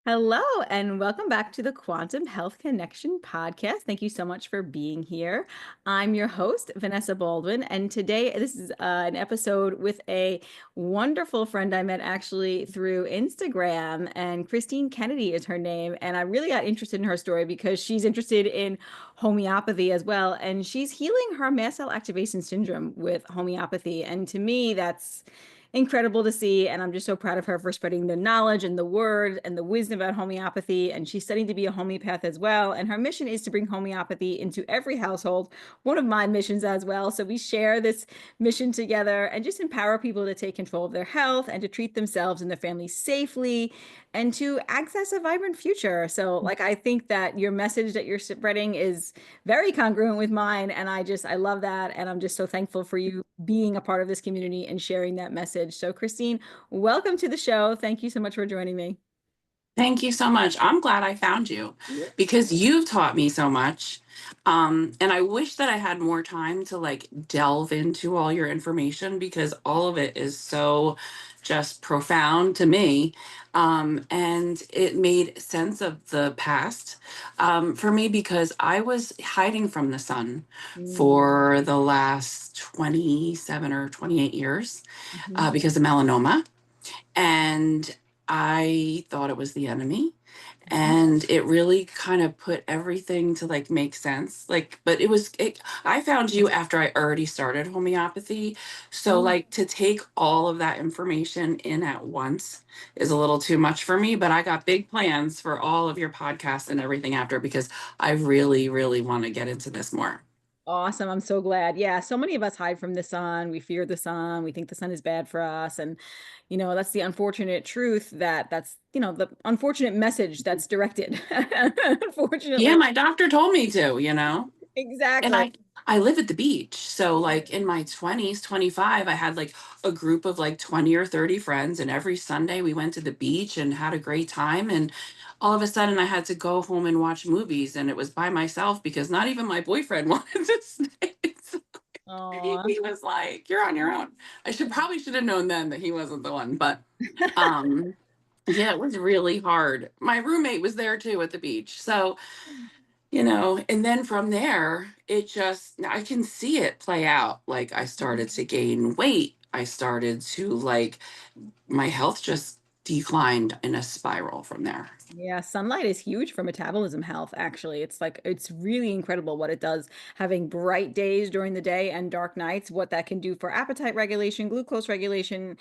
Hello, and welcome back to the Quantum Health Connection podcast. Thank you so much for being here. I'm your host, Vanessa Baldwin, and today this is an episode with a wonderful friend I met actually through Instagram, and Kristine Kennedy is her name. And I really got interested in her story because she's interested in homeopathy as well, and she's healing her mast cell activation syndrome with homeopathy. And to me, that's incredible to see. And I'm just so proud of her for spreading the knowledge and the word and the wisdom about homeopathy. And she's studying to be a homeopath as well. And her mission is to bring homeopathy into every household, one of my missions as well. So we share this mission together and just empower people to take control of their health and to treat themselves and their families safely and to access a vibrant future. So, like, I think that your message that you're spreading is very congruent with mine. And I love that. And I'm just so thankful for you being a part of this community and sharing that message. So, Kristine, welcome to the show. Thank you so much for joining me. Thank you so much. I'm glad I found you Yeah. because you've taught me so much. And I wish that I had more time to like delve into all your information because all of it is so just profound to me. And it made sense of the past for me because I was hiding from the sun Mm. for the last 27 or 28 years Mhm. because of melanoma. And I thought it was the enemy. Mhm. And it really kind of put everything to like make sense. Like, but I found you after I already started homeopathy. So, Oh, like, to take all of that information in at once is a little too much for me. But I got big plans for all of your podcasts and everything after because I really, really want to get into this more. awesome. I'm so glad. Yeah, so many of us hide from the sun. We fear the sun. We think the sun is bad for us. And, that's the unfortunate truth that's, the unfortunate message that's directed. Yeah, Unfortunately. my doctor told me to. And Exactly. I live at the beach. So like in my 20s, 25, I had like a group of like 20 or 30 friends and every Sunday we went to the beach and had a great time and all of a sudden I had to go home and watch movies and it was by myself because not even my boyfriend wanted to stay. So Oh. he was like, "You're on your own." I should have known then that he wasn't the one, but um yeah, it was really hard. My roommate was there too at the beach. And then from there, I can see it play out. Like I started to gain weight. I started to my health just declined in a spiral from there. Yeah, sunlight is huge for metabolism health, actually. It's really incredible what it does, having bright days during the day and dark nights, what that can do for appetite regulation, glucose regulation,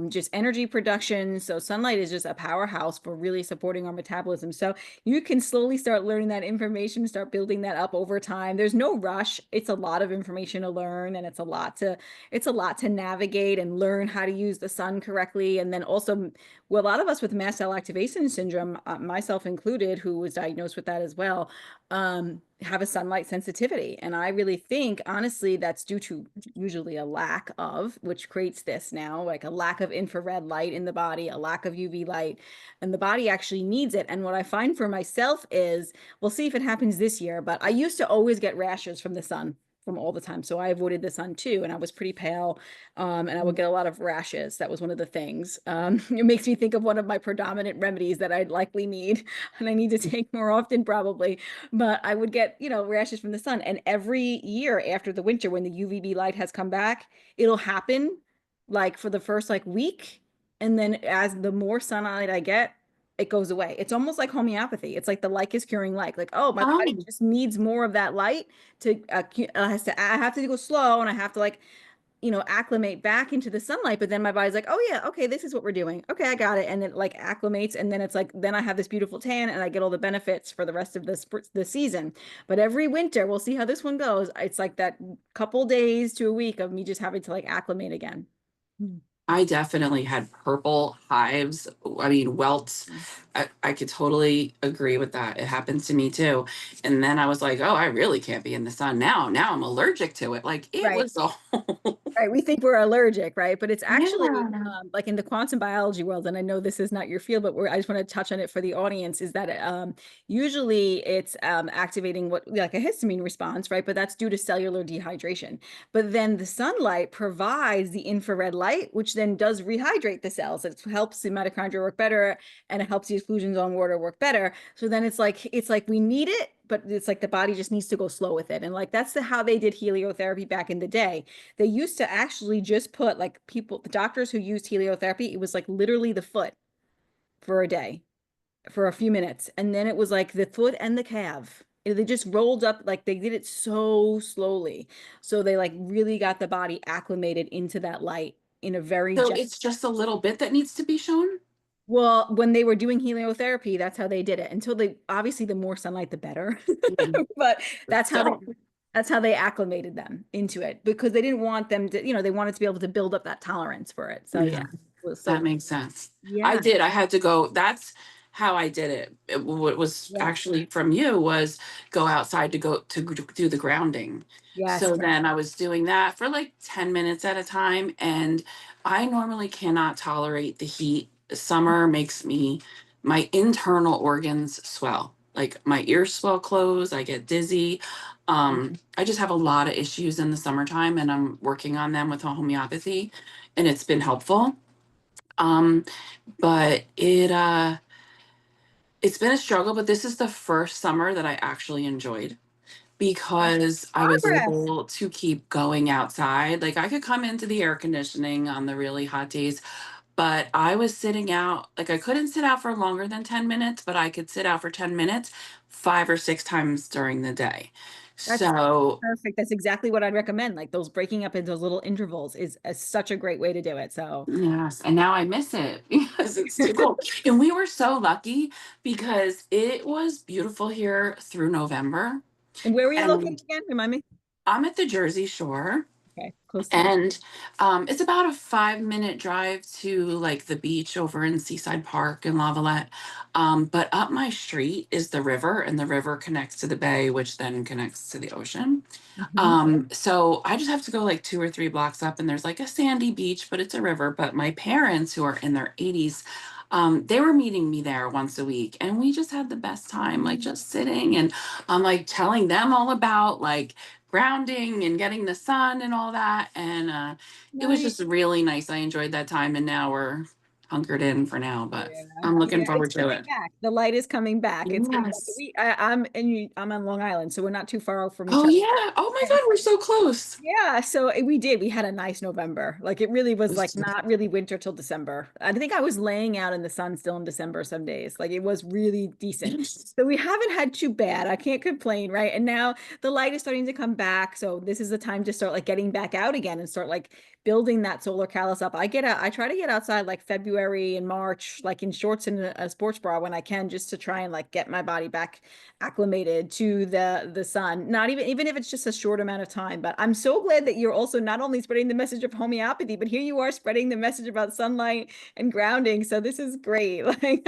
just energy production. So sunlight is just a powerhouse for really supporting our metabolism. So you can slowly start learning that information, start building that up over time. There's no rush. It's a lot of information to learn, and it's a lot to navigate and learn how to use the sun correctly. And then also, well, a lot of us with mast cell activation syndrome, myself included, who was diagnosed with that as well, have a sunlight sensitivity. And I really think, honestly, that's due to usually a lack of, which creates this now, like a lack of infrared light in the body, a lack of UV light, and the body actually needs it. And what I find for myself is, we'll see if it happens this year, but I used to always get rashes from the sun. From all the time. So I avoided the sun too, and I was pretty pale, and I would get a lot of rashes. That was one of the things. It makes me think of one of my predominant remedies that I'd likely need, and I need to take more often probably. But I would get, rashes from the sun. And every year after the winter, when the UVB light has come back, it'll happen like for the first like week. And then as the more sunlight I get, it goes away. It's almost like homeopathy. It's like the like is curing like. Like, oh, my body Oh, just needs more of that light to I have to go slow, and I have to like acclimate back into the sunlight. But then my body's like, oh yeah, okay, this is what we're doing. Okay, I got it. And it like acclimates. And then it's like, then I have this beautiful tan and I get all the benefits for the rest of the season. But every winter, we'll see how this one goes. It's like that couple days to a week of me just having to like acclimate again. I definitely had purple hives. I mean, welts. I could totally agree with that. It happened to me too. And then I was like, oh, I really can't be in the sun now I'm allergic to it. Like it Right. was a whole Right, we think we're allergic, right? But it's actually yeah. like in the quantum biology world, and I know this is not your field, but I just want to touch on it for the audience, is that usually it's activating what like a histamine response, right? But that's due to cellular dehydration. But then the sunlight provides the infrared light, which then does rehydrate the cells. It helps the mitochondria work better, and it helps you exclusions on water work better. So then it's like we need it, but it's like the body just needs to go slow with it. And like that's how they did heliotherapy back in the day. They used to actually just put like people, the doctors who used heliotherapy, it was like literally the foot for a day, for a few minutes. And then it was like the foot and the calf. They just rolled up, like they did it so slowly. So they like really got the body acclimated into that light in a very So gentle. it's just a little bit that needs to be shown? Well, when they were doing heliotherapy, that's how they did it. Until they obviously the more sunlight, the better. Mhm. But that's how they So, that's how they acclimated them into it because they didn't want them to, they wanted to be able to build up that tolerance for it. So yeah, yeah. That so makes sense. I yeah, did. I had to go. That's how I did it. What was yeah, actually from you was go outside to go to do the grounding. yes, So then I was doing that for like 10 minutes at a time. And I normally cannot tolerate the heat. Summer makes my internal organs swell. Like my ears swell closed. I get dizzy. I just have a lot of issues in the summertime and I'm working on them with homeopathy and it's been helpful. Um, but it's been a struggle, but this is the first summer that I actually enjoyed because I was progress. able to keep going outside. Like I could come into the air conditioning on the really hot days, but I was sitting out, like I couldn't sit out for longer than 10 minutes, but I could sit out for 10 minutes 5 or 6 times during the day. That's So perfect. That's exactly what I'd recommend. Like those breaking up into those little intervals is such a great way to do it. So, yes, and now I miss it because it's too cold. And we were so lucky because it was beautiful here through November. and where were you located And again? Remind me. I'm at the Jersey Shore, Okay, close to me. and it's about a 5 minute drive to like the beach over in Seaside Park in Lavalette. But up my street is the river, and the river connects to the bay, which then connects to the ocean. Hmm. So I just have to go like 2 or 3 blocks up, and there's like a sandy beach, but it's a river. But my parents, who are in their 80s, they were meeting me there once a week, and we just had the best time, like just sitting and I'm like telling them all about like grounding and getting the sun and all that. And it was Nice. just really nice. I enjoyed that time, and now we're hunkered in for now, but Yeah, I'm looking yeah, it's forward to coming it. back. The light is coming back. It's coming back. Yes. I'm on Long Island, so we're not too far from each Oh other. yeah. Oh my God, we're so close. Yeah, so we did. We had a nice November. Like it really was like Yes. not really winter till December. I think I was laying out in the sun still in December some days. Like it was really decent. So we haven't had too bad. I can't complain, right? And now the light is starting to come back. So this is the time to start like getting back out again and start like building that solar callus up. I try to get outside like February and March, like in shorts and a sports bra when I can, just to try and like get my body back acclimated to the sun. Not even if it's just a short amount of time. But I'm so glad that you're also not only spreading the message of homeopathy, but here you are spreading the message about sunlight and grounding. So this is great. Like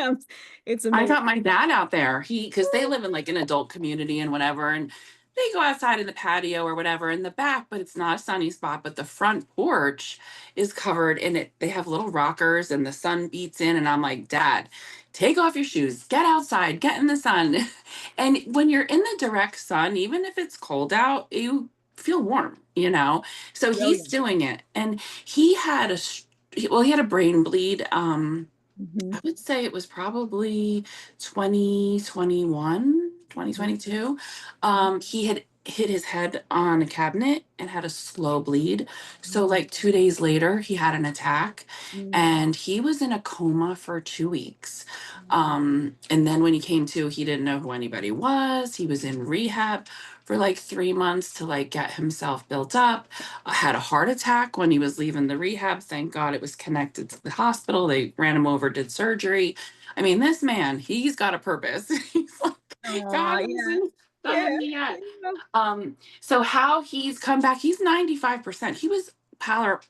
it's I amazing. got my dad out there. Because they live in like an adult community and whatever, and they go outside in the patio or whatever in the back, but it's not a sunny spot. But the front porch is covered in it. They have little rockers, and the sun beats in, and I'm like, Dad, take off your shoes, get outside, get in the sun. And when you're in the direct sun, even if it's cold out, you feel warm, you know. So he's Brilliant. doing it, and he had he had a brain bleed. Hmm. I would say it was probably 2021, Hmm. 2022. He had hit his head on a cabinet and had a slow bleed. So, Hmm. like 2 days later, he had an attack Hmm. and he was in a coma for 2 weeks. Hmm. And then when he came to, he didn't know who anybody was. He was in rehab for like 3 months to like get himself built up. Had a heart attack when he was leaving the rehab. Thank God it was connected to the hospital. They ran him over, did surgery. I mean, this man, he's got a purpose. He's like, Oh, God yeah. hasn't done Yeah. with me yet. Yeah. So how he's come back, he's 95%. He was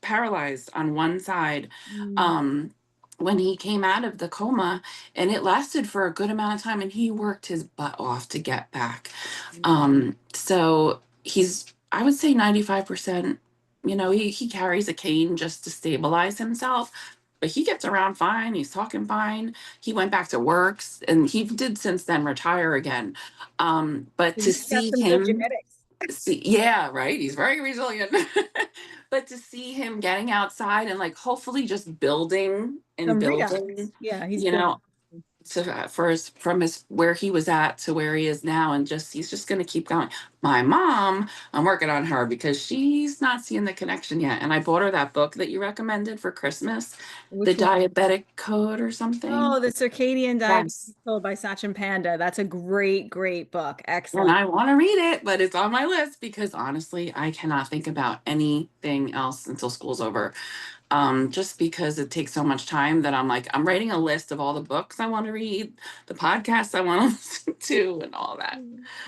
paralyzed on one side. Mm. Um, when he came out of the coma, and it lasted for a good amount of time, and he worked his butt off to get back. So he's, I would say 95%, he carries a cane just to stabilize himself, but he gets around fine. He's talking fine. He went back to works and he did since then retire again. But to He's got see some good him, genetics. yeah, right. He's very resilient. But to see him getting outside and like hopefully just building and Some redox. building, Yeah, he's you building. know, for his from his where he was at to where he is now, and just he's just going to keep going. My mom, I'm working on her because she's not seeing the connection yet, and I bought her that book that you recommended for Christmas, the Which one? diabetic code or something. Oh, the Circadian Yes. Diabetes Code by Sachin Panda. That's a great, great book. And Excellent. I want to read it, but it's on my list because honestly, I cannot think about anything else until school's over. Just because it takes so much time that I'm like, I'm writing a list of all the books I want to read, the podcasts I want to listen to, and all that.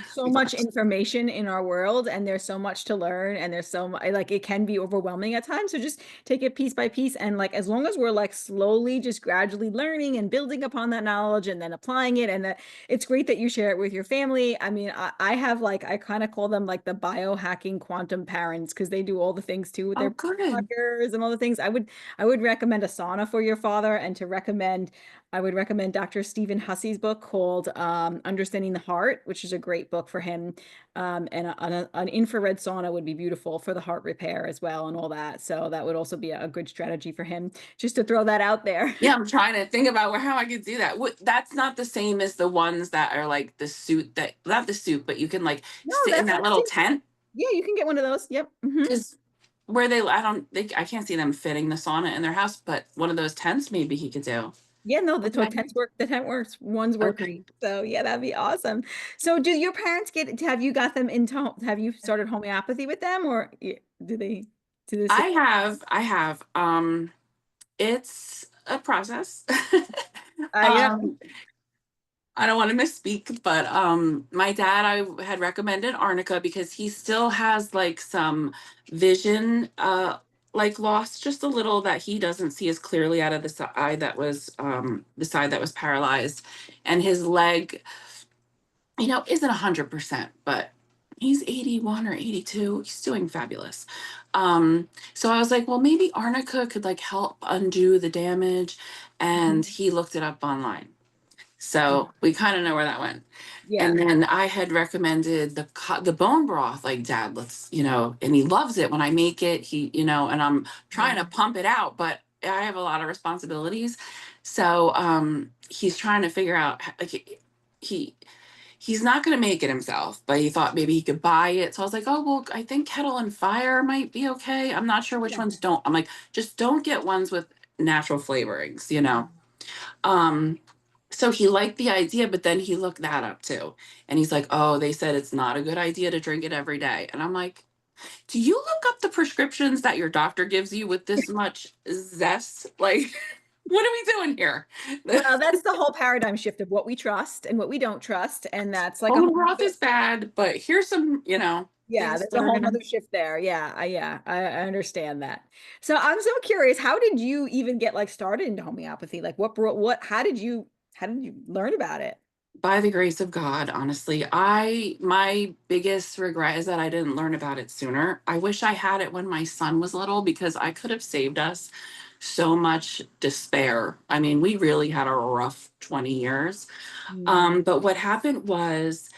So much information in our world, and there's so much to learn, and there's so much, like, it can be overwhelming at times. So just take it piece by piece, and like as long as we're like slowly just gradually learning and building upon that knowledge and then applying it, and that it's great that you share it with your family. I mean, I have like, I kind of call them like the biohacking quantum parents, because they do all the things too with Oh, their good. blockers and all the things. I would recommend a sauna for your father, and to recommend I would recommend Dr. Stephen Hussey's book called Understanding the Heart, which is a great book for him. And an infrared sauna would be beautiful for the heart repair as well, and all that. So that would also be a good strategy for him, just to throw that out there. Yeah, I'm trying to think about how I could do that. That's not the same as the ones that are like the suit that not the suit, but you can like No, sit in that's that the little same. tent Yeah, you can get one of those. Yep. because where they I don't they I can't see them fitting the sauna in their house, but one of those tents maybe he could do. Yeah, no, Okay. tents work. The tent works. Ones work Okay. great. So yeah, that'd be awesome. So do your parents have you got them into, have you started homeopathy with them, or do they do this? I have. It's a process. Yeah. um I don't want to misspeak, but my dad I had recommended arnica because he still has like some vision like loss just a little that he doesn't see as clearly out of the side that was paralyzed, and his leg, isn't 100%, but he's 81 or 82. He's doing fabulous. So I was like, well, maybe arnica could like help undo the damage, and Mhm. he looked it up online. So we kind of know where that went. Yeah. And then I had recommended the bone broth, like dad, and he loves it when I make it. And I'm trying to Mhm. pump it out, but I have a lot of responsibilities. So he's trying to figure out like he he's not going to make it himself, but he thought maybe he could buy it. So I was like, oh, well, I think Kettle and Fire might be okay. I'm not sure which Yeah. ones don't. I'm like, just don't get ones with natural flavorings. Mhm. Um, so he liked the idea, but then he looked that up too. And he's like, oh, they said it's not a good idea to drink it every day. And I'm like, do you look up the prescriptions that your doctor gives you with this much zest? Like, what are we doing here? Well, that's the whole paradigm shift of what we trust and what we don't trust. And that's like a Bone whole broth nother, is bad, but here's some, yeah, things there's that a are whole gonna. nother shift there. I understand that. So I'm so curious, how did you even get like started into homeopathy? Like how did you learn about it? By the grace of God, honestly, my biggest regret is that I didn't learn about it sooner. I wish I had it when my son was little because I could have saved us so much despair. I mean, we really had a rough 20 years. Mm. But what happened was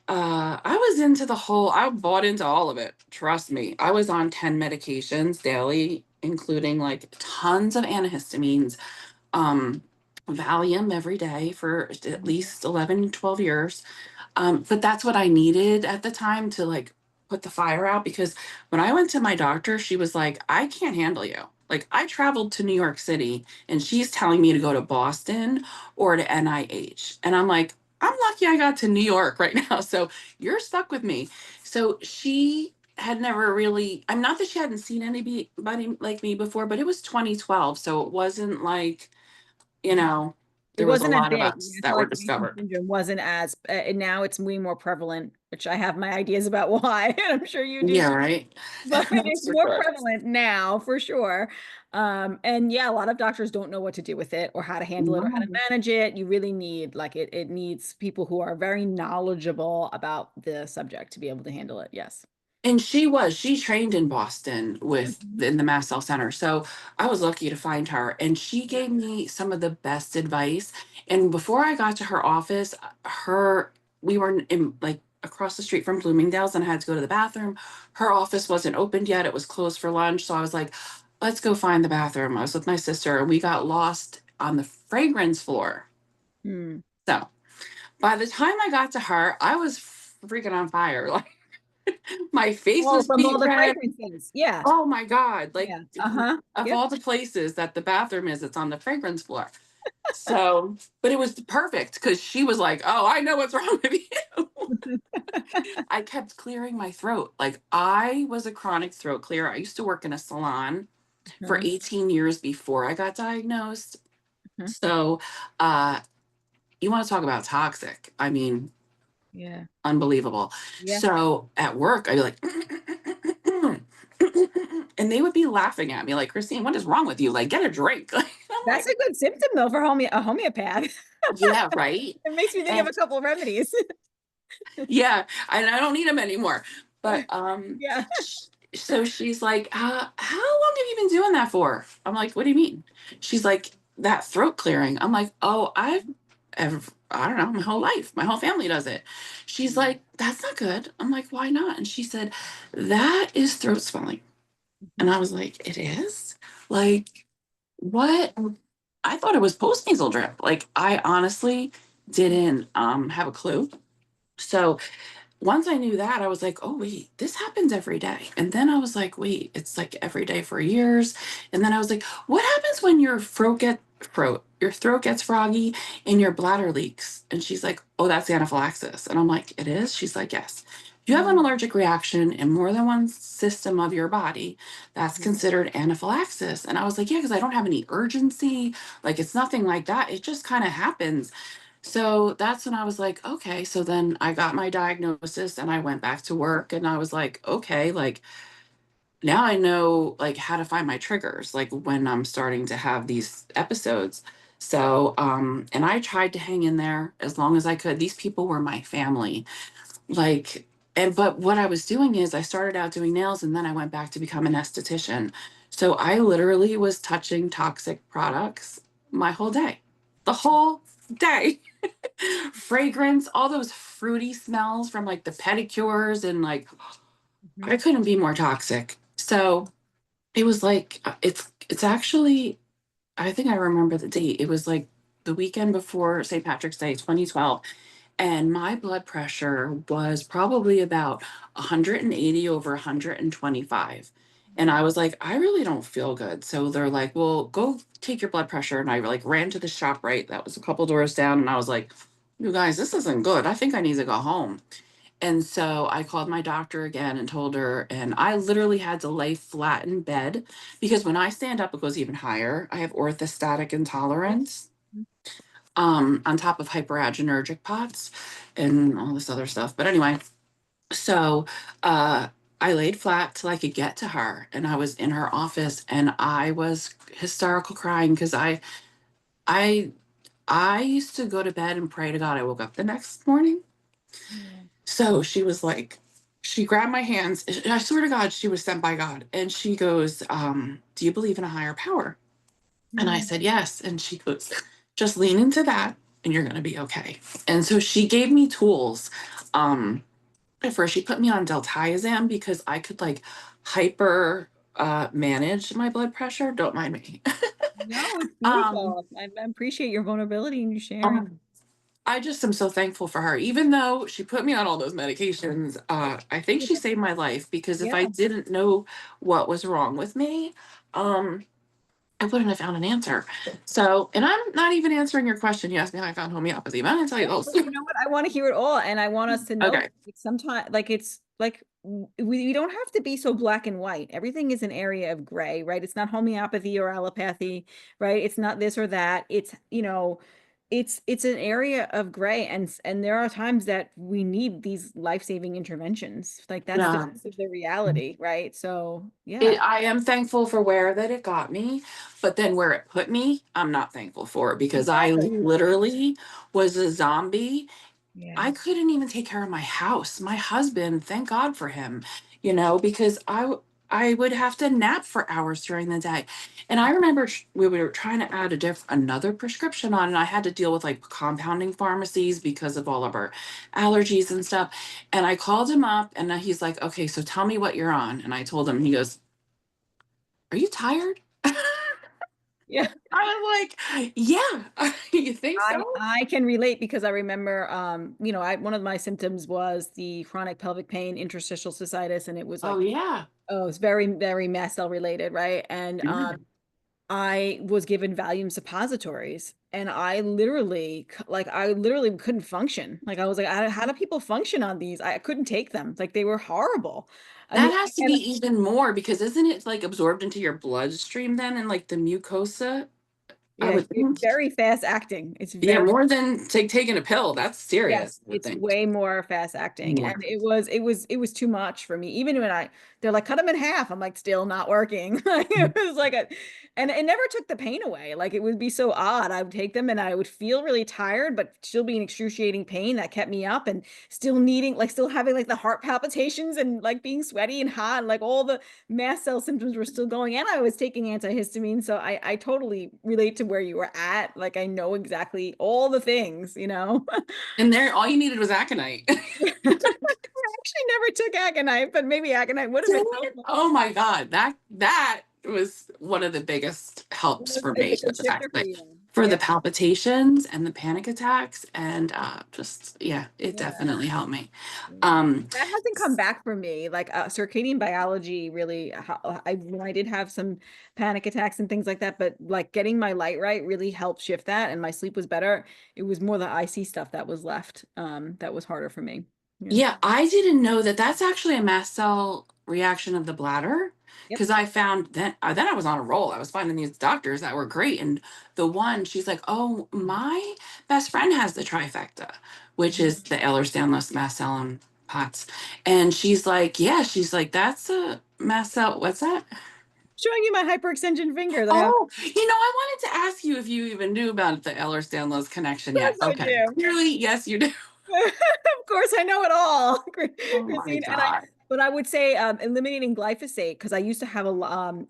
I was into I bought into all of it. Trust me. I was on 10 medications daily, including like tons of antihistamines, um, Valium every day for at least 11, 12 years. But that's what I needed at the time to like put the fire out because when I went to my doctor, she was like, I can't handle you. Like, I traveled to New York City and she's telling me to go to Boston or to NIH. And I'm like, I'm lucky I got to New York right now. So you're stuck with me. So she had never really, I'm not that she hadn't seen anybody like me before, but it was 2012. So it wasn't like, you know, It there was a wasn't as lot of big. us that Metabolic were dysfunction discovered. syndrome wasn't as, and now it's way more prevalent, which I have my ideas about why, and I'm sure you do Yeah, too. right. But That's it's for more sure. prevalent now for sure. And yeah, a lot of doctors don't know what to do with it or how to handle it or how to No. manage it. You really need like it needs people who are very knowledgeable about the subject to be able to handle it. Yes. And she trained in Boston Mhm. in the Mass Cell Center. So I was lucky to find her and she gave me some of the best advice. And before I got to her office, her we were in like across the street from Bloomingdale's and I had to go to the bathroom. Her office wasn't opened yet. It was closed for lunch. So I was like, let's go find the bathroom. I was with my sister and we got lost on the fragrance floor. Mm. So by the time I got to her, I was freaking on fire. Like my face Oh, was from all beet the red. fragrances. Yeah. Oh my God. Like Yeah. Uh-huh. of Yep. all the places that the bathroom is, it's on the fragrance floor. So, but it was perfect because she was like, "Oh, I know what's wrong with you." I kept clearing my throat. Like I was a chronic throat clearer. I used to work in a salon for Uh-huh. 18 years before I got diagnosed. Uh-huh. So, uh, you want to talk about toxic? I mean, Yeah. unbelievable. Yeah. So at work, I'd be like, and they would be laughing at me like, Kristine, what is wrong with you? Like, get a drink. Like, I'm That's like, a good symptom though for a homeopath. yeah, right. It makes me think of And a couple of remedies. yeah, and I don't need them anymore. But Yeah. so she's like, how long have you been doing that for? I'm like, what do you mean? She's like, that throat clearing. I'm like, oh, I don't know, my whole life, my whole family does it. She's Mm. like, that's not good. I'm like, why not? And she said, that is throat swelling. And Mhm. I was like, it is? Like, what? I thought it was postnasal drip. Like, I honestly didn't have a clue. So once I knew that, I was like, oh, wait, this happens every day. And then I was like, wait, it's like every day for years. And then I was like, what happens when your throat gets froggy and your bladder leaks? And she's like, oh, that's anaphylaxis. And I'm like, it is? She's like, yes. If you have an Mm. allergic reaction in more than one system of your body, that's Mhm. considered anaphylaxis. And I was like, yeah, because I don't have any urgency. Like, it's nothing like that. It just kind of happens. So that's when I was like, okay. So then I got my diagnosis and I went back to work and I was like, okay, like now I know like how to find my triggers, like when I'm starting to have these episodes. So, and I tried to hang in there as long as I could. These people were my family. Like, and but what I was doing is I started out doing nails and then I went back to become an esthetician. So I literally was touching toxic products my whole day. The whole day. Fragrance, all those fruity smells from like the pedicures and like Mhm. I couldn't be more toxic. So it was like it's actually I think I remember the date. It was like the weekend before St. Patrick's Day 2012 and my blood pressure was probably about 180 over 125. And I Mm. was like, I really don't feel good. So they're like, well, go take your blood pressure. And I like ran to the shop right. That was a couple doors down. And I was like, you guys, this isn't good. I think I need to go home. And so I called my doctor again and told her, and I literally had to lay flat in bed because when I stand up, it goes even higher. I have orthostatic intolerance on top of hyperaginergic POTS and all this other stuff. But anyway, so uh, I laid flat till I could get to her, and I was in her office, and I was hysterical crying because I I used to go to bed and pray to God I woke up the next morning. Yeah. So she was like, she grabbed my hands. I swear to God, she was sent by God, and she goes, "Do you believe in a higher power?" And I Mm. said, yes. And she goes, just lean into that and you're going to be okay. And so she gave me tools. At first, she put me on diltiazem because I could like hyper manage my blood pressure. Don't mind me. No, it's um, beautiful. I appreciate your vulnerability and you sharing. um, I just am so thankful for her. Even though she put me on all those medications, I think she saved my life because if I Yeah. didn't know what was wrong with me, um, I wouldn't have found an answer. So, and I'm not even answering your question. You asked me how I found homeopathy, but I'm going to tell you No, those. but you know what? I want to hear it all, and I want us to know Okay. that like, sometimes, like it's like we don't have to be so black and white. Everything is an area of gray, right? It's not homeopathy or allopathy, right? It's not this or that. It's it's an area of gray, and there are times that we need these life-saving interventions. Like that's the Yeah. piece of the reality, right? So yeah, I am thankful for where that it got me, but then where it put me, I'm not thankful for it because I exactly. literally was a zombie. Yeah. I couldn't even take care of my house. My husband, thank God for him, because I would have to nap for hours during the day. And I remember we were trying to add another prescription on, and I had to deal with like compounding pharmacies because of all of our allergies and stuff. And I called him up, and he's like, "Okay, so tell me what you're on." And I told him, and he goes, "Are you tired?" Yeah. I was like, yeah, you think I so? I can relate because I remember, I one of my symptoms was the chronic pelvic pain, interstitial cystitis, and it was Oh like, yeah. oh, it's very, very mast cell related, right? And Yeah. I was given Valium suppositories, and I literally couldn't function. Like I was like, how do people function on these? I couldn't take them. Like they were horrible. And That the has to be even more because isn't it like absorbed into your bloodstream then and like the mucosa? I yeah, would it's think. very fast acting. It's Yeah, very more than taking a pill. That's Yes, serious, I would it's think. way more fast acting. And More. it was too much for me. Even when they're like, cut them in half. I'm like, still not working. Like it was like and it never took the pain away. Like it would be so odd. I would take them and I would feel really tired, but still be in excruciating pain that kept me up and still needing, like still having like the heart palpitations and like being sweaty and hot. And, like all the mast cell symptoms were still going. And I was taking antihistamine. So I totally relate to where you were at. Like I know exactly all the things. And there, all you needed was aconite. I actually never took aconite, but maybe aconite would have Dang been it. helpful. Oh my God. That was one of the biggest helps for It's a me good with the shifter fact for that you. for Yeah, the palpitations and the panic attacks and just yeah, it yeah, definitely helped me. yeah. Um That hasn't come back for me. Like circadian biology really, when I did have some panic attacks and things like that, but like getting my light right really helped shift that, and my sleep was better. It was more the IC stuff that was left, that was harder for me. Yeah. Yeah, I didn't know that that's actually a mast cell reaction of the bladder Yep. because I found that then I was on a roll. I was finding these doctors that were great. And the one, she's like, oh, my best friend has the trifecta, which is the Ehlers-Danlos mast cell and POTS. And she's like, yeah, she's like, that's a mast cell. What's that? Showing you my hyperextension finger that I have. Oh, I wanted to ask you if you even knew about the Ehlers-Danlos connection Of yet. course I Okay. do. Clearly, yes, you do. Of course, I know it all, Oh my Christine. God. But I would say eliminating glyphosate because I used to have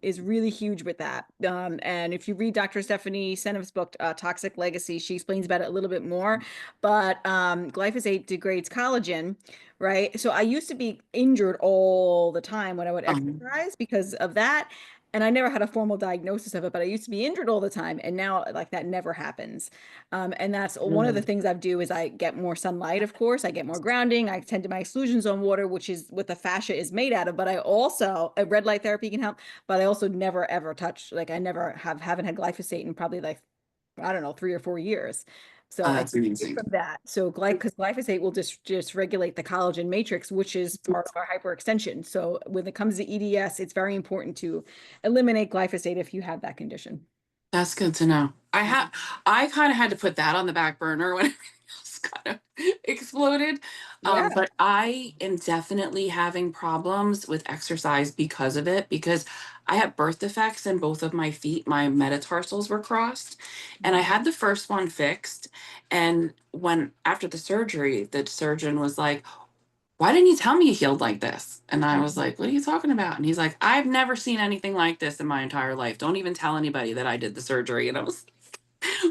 is really huge with that. And if you read Dr. Stephanie Seneff's book, Toxic Legacy, she explains about it a little bit more. But glyphosate degrades collagen, right? So I used to be injured all the time when I would Um, exercise because of that. And I never had a formal diagnosis of it, but I used to be injured all the time. And now, like, that never happens. And that's one of the really? things I do is I get more sunlight, of course. I get more grounding. I tend to my exclusion zone water, which is what the fascia is made out of. But I also, red light therapy can help, but I also never ever touch, like I never haven't had glyphosate in probably like, I don't know, 3 or 4 years. So I That's get amazing. from that. So because glyphosate will just regulate the collagen matrix, which is part of our hyperextension. So when it comes to EDS, it's very important to eliminate glyphosate if you have that condition. That's good to know. I kind of had to put that on the back burner when everything else kind of exploded. Yeah. But I am definitely having problems with exercise because of it, because I have birth defects in both of my feet. My metatarsals were crossed, and I had the first one fixed. And when after the surgery, the surgeon was like, why didn't you tell me you healed like this? And I was like, what are you talking about? And he's like, I've never seen anything like this in my entire life. Don't even tell anybody that I did the surgery. And I was,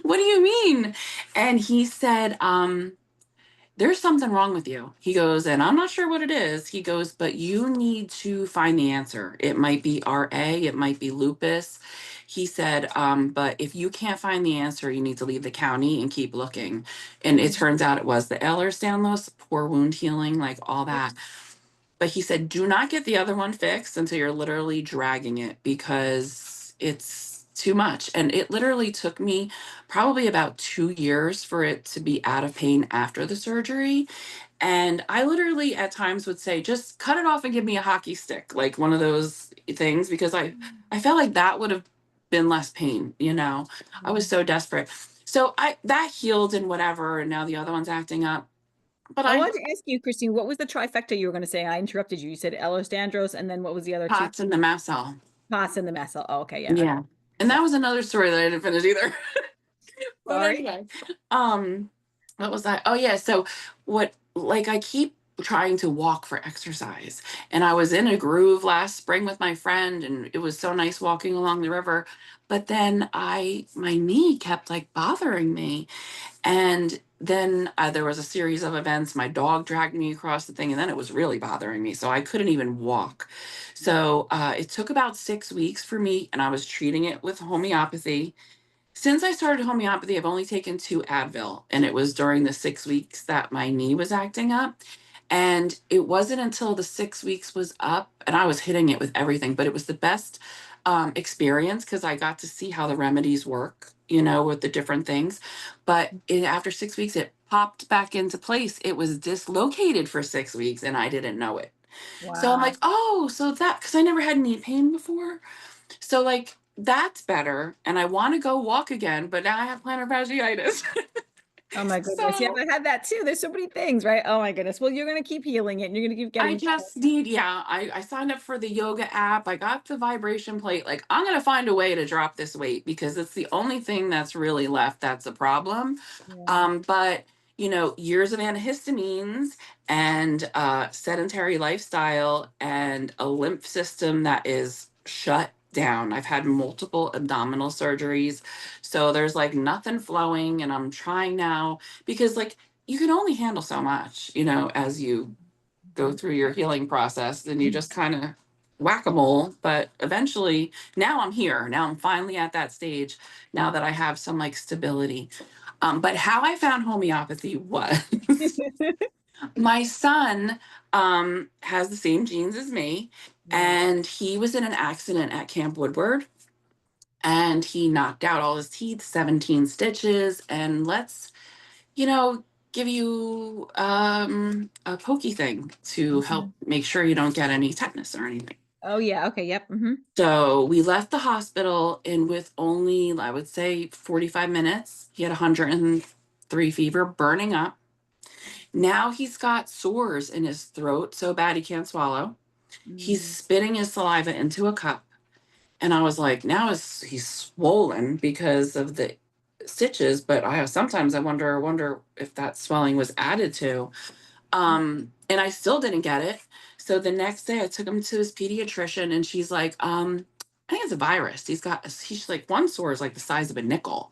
what do you mean? And he said, there's something wrong with you. He goes, and I'm not sure what it is. He goes, but you need to find the answer. It might be RA, it might be lupus. He said, but if you can't find the answer, you need to leave the county and keep looking. And it turns out it was the Ehlers-Danlos, poor wound healing, like all that. But he said, do not get the other one fixed until you're literally dragging it because it's too much. And it literally took me probably about 2 years for it to be out of pain after the surgery. And I literally at times would say, just cut it off and give me a hockey stick, like one of those things, because I felt like that would have been less pain. I was so desperate. So I that healed and whatever, and now the other one's acting up. But I I wanted to ask you, Christine, what was the trifecta you were going to say? I interrupted you. You said Ehlers-Danlos, and then what was the other two? pots in the mast cell. Pos and the mast cell. Oh, okay, yeah. Yeah. And Yeah. that was another story that I didn't finish either. But Sorry. anyway, um, what was that? Oh yeah, so what like I keep trying to walk for exercise. And I was in a groove last spring with my friend and it was so nice walking along the river. But then my knee kept like bothering me. And then there was a series of events. My dog dragged me across the thing, and then it was really bothering me. So I couldn't even walk. So it took about 6 weeks for me, and I was treating it with homeopathy. Since I started homeopathy, I've only taken 2 Advil, and it was during the 6 weeks that my knee was acting up. And it wasn't until the 6 weeks was up, and I was hitting it with everything, but it was the best experience because I got to see how the remedies work, with the different things. But after 6 weeks, it popped back into place. It was dislocated for 6 weeks, and I didn't know it. So I'm Wow. like, oh, so that, because I never had knee pain before. So, like, that's better. And I want to go walk again, but now I have plantar fasciitis. Oh my goodness. Yeah, So I had that too. There's so many things, right? Oh my goodness. Well, you're going to keep healing it and you're going to keep I getting better. just need, yeah, I signed up for the yoga app. I got the vibration plate. Like, I'm going to find a way to drop this weight because it's the only thing that's really left that's a problem. Yeah. But, years of antihistamines and sedentary lifestyle and a lymph system that is shut down. I've had multiple abdominal surgeries. So there's like nothing flowing. And I'm trying now because, like, you can only handle so much, as you go Mhm. through your healing process and you Mhm. just kind of whack-a-mole. But eventually, now I'm here. Now I'm finally at that stage, now that I have some like stability. But how I found homeopathy was my son has the same genes as me, Yeah. and he was in an accident at Camp Woodward, and he knocked out all his teeth, 17 stitches. And let's, you know, give you a pokey thing to help Mhm. make sure you don't get any tetanus or anything. Oh yeah. Okay. Yep. Hmm. So we left the hospital, and with only, I would say, 45 minutes, he had 103 fever, burning up. Now he's got sores in his throat so bad he can't swallow. He's Mm. spitting his saliva into a cup. And I was like, now he's swollen because of the stitches, but sometimes I wonder if that swelling was added to. And I still didn't get it. So the next day I took him to his pediatrician, and she's like, I think it's a virus. He's like, one sore is like the size of a nickel.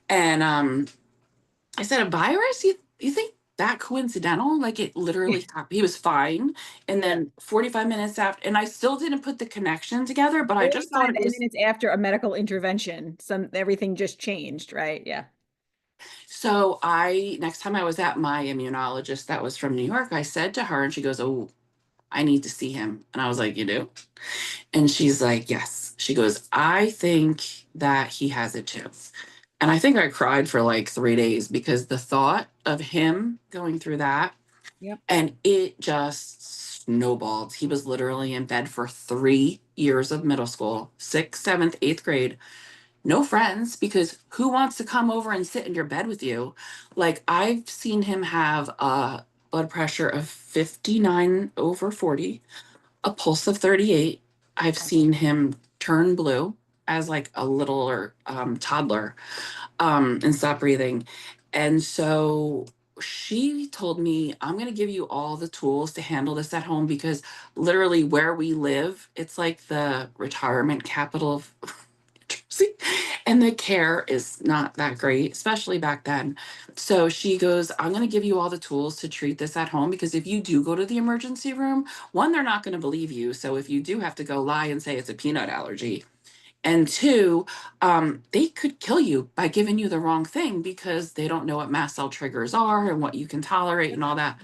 And I said, a virus? You think that coincidental? Like, it literally happened. He was fine. And Yeah. then 45 minutes after, and I still didn't put the connection together, but I just thought 45 it was. minutes after a medical intervention, everything just changed, right? Yeah. So next time I was at my immunologist that was from New York, I said to her, and she goes, oh, I need to see him. And I was like, you do? And she's like, yes. She goes, I think that he has it too. And I think I cried for like 3 days because the thought of him going through that, Yep. and it just snowballed. He was literally in bed for 3 years of middle school, sixth, seventh, eighth grade. No friends, because who wants to come over and sit in your bed with you? Like, I've seen him have a blood pressure of 59 over 40, a pulse of 38. I've seen him turn blue as like a littler toddler, and stop breathing. And so she told me, I'm going to give you all the tools to handle this at home because literally where we live, it's like the retirement capital of Jersey, and the care is not that great, especially back then. So she goes, I'm going to give you all the tools to treat this at home because if you do go to the emergency room, one, they're not going to believe you. So if you do have to go lie and say it's a peanut allergy, and two, they could kill you by giving you the wrong thing because they don't know what mast cell triggers are and what you can tolerate and all that.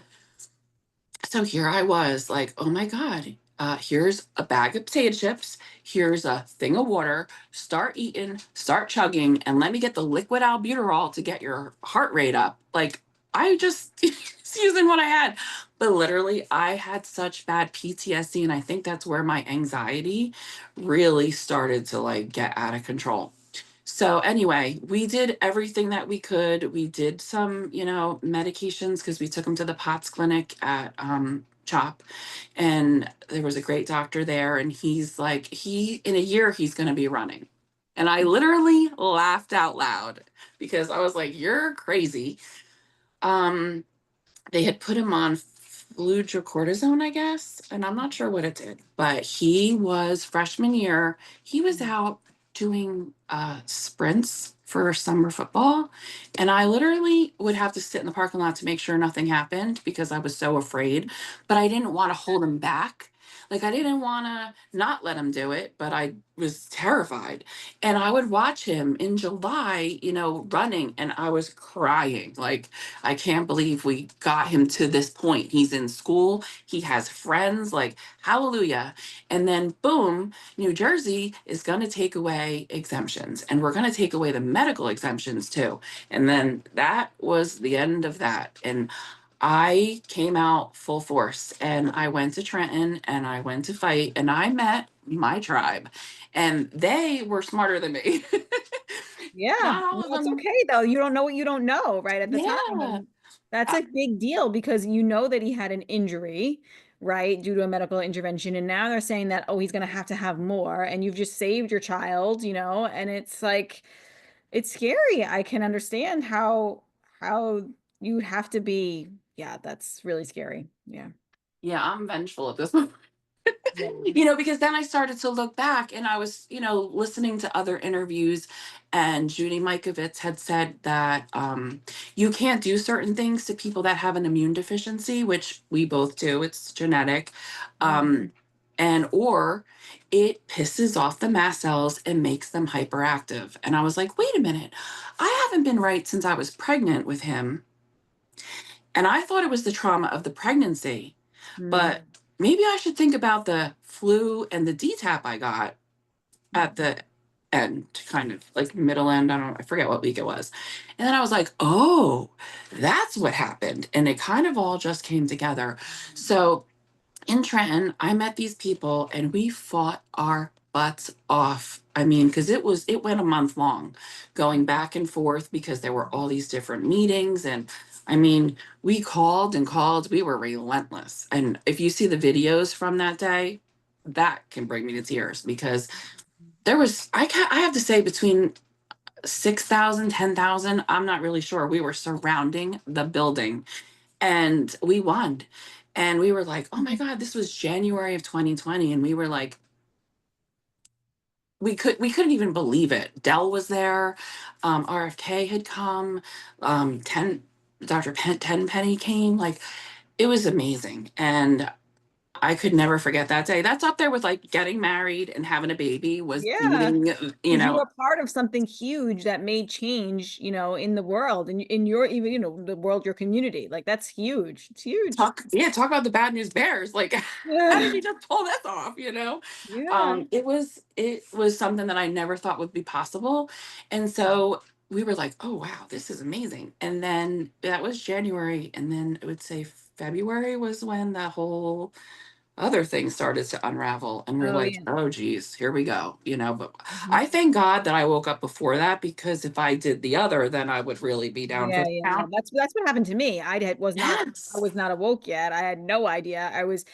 So here I was like, oh my God, here's a bag of potato chips. Here's a thing of water. Start eating, start chugging, and let me get the liquid albuterol to get your heart rate up. Like, I just was using what I had. But literally, I had such bad PTSD, and I think that's where my anxiety really started to like get out of control. So anyway, we did everything that we could. We did some, medications because we took him to the POTS clinic at CHOP, and there was a great doctor there. And he's like, in a year he's going to be running, and I literally laughed out loud because I was like, "You're crazy." Um, they had put him on fludrocortisone, I guess, and I'm not sure what it did, but he was freshman year. He was out doing sprints for summer football. And I literally would have to sit in the parking lot to make sure nothing happened because I was so afraid. But I didn't want to hold him back. Like I didn't want to not let him do it, but I was terrified. And I would watch him in July, running, and I was crying. Like, I can't believe we got him to this point. He's in school, he has friends, like, hallelujah. And then, boom, New Jersey is going to take away exemptions, and we're going to take away the medical exemptions too. And then that was the end of that. And I came out full force and I went to Trenton and I went to fight and I met my tribe and they were smarter than me. Yeah, Not all well, of it's them. okay though. You don't know what you don't know, right at the time. Yeah. And that's Uh, a big deal because you know that he had an injury, right, due to a medical intervention. And now they're saying that, oh, he's going to have more. And you've just saved your child, and it's like, it's scary. I can understand how you have to be. Yeah, that's really scary. Yeah. yeah, I'm vengeful at this point. Yeah. Because then I started to look back and I was, listening to other interviews, and Judy Mikovits had said that you can't do certain things to people that have an immune deficiency, which we both do. It's genetic. Yeah. And or it pisses off the mast cells and makes them hyperactive. And I was like, wait a minute, I haven't been right since I was pregnant with him. And I thought it was the trauma of the pregnancy. Mm. But maybe I should think about the flu and the DTaP I got at the end, kind of like middle end. I don't know, I forget what week it was. And then I was like, oh, that's what happened. And it kind of all just came together. So in Trenton, I met these people and we fought our butts off. I mean, because it went a month long going back and forth because there were all these different meetings. And I mean, we called and called, we were relentless. And if you see the videos from that day, that can bring me to tears because there was, I have to say, between 6,000, 10,000. I'm not really sure. We were surrounding the building and we won. And we were like, oh my God, this was January of 2020. And we were like, we couldn't even believe it. Dell was there, RFK had come, 10 Tenpenny came. Like, it was amazing. And I could never forget that day. That's up there with like getting married and having a baby, was Yeah. meeting, Because you are part of something huge that made change, in the world and in your even, the world, your community. Like that's huge. It's huge. talk about the bad news bears. Like, how did Yeah. you just pull this off? Yeah. It was something that I never thought would be possible. And so we were like, oh wow, this is amazing. And then that was January. And then I would say February was when that whole other things started to unravel. And we're Oh like, yeah. oh geez, here we go. But Mhm. I thank God that I woke up before that, because if I did the other, then I would really be down for Yeah, the yeah, yeah. count. That's what happened to me. I Yes. was not awoke yet. I had no idea. I was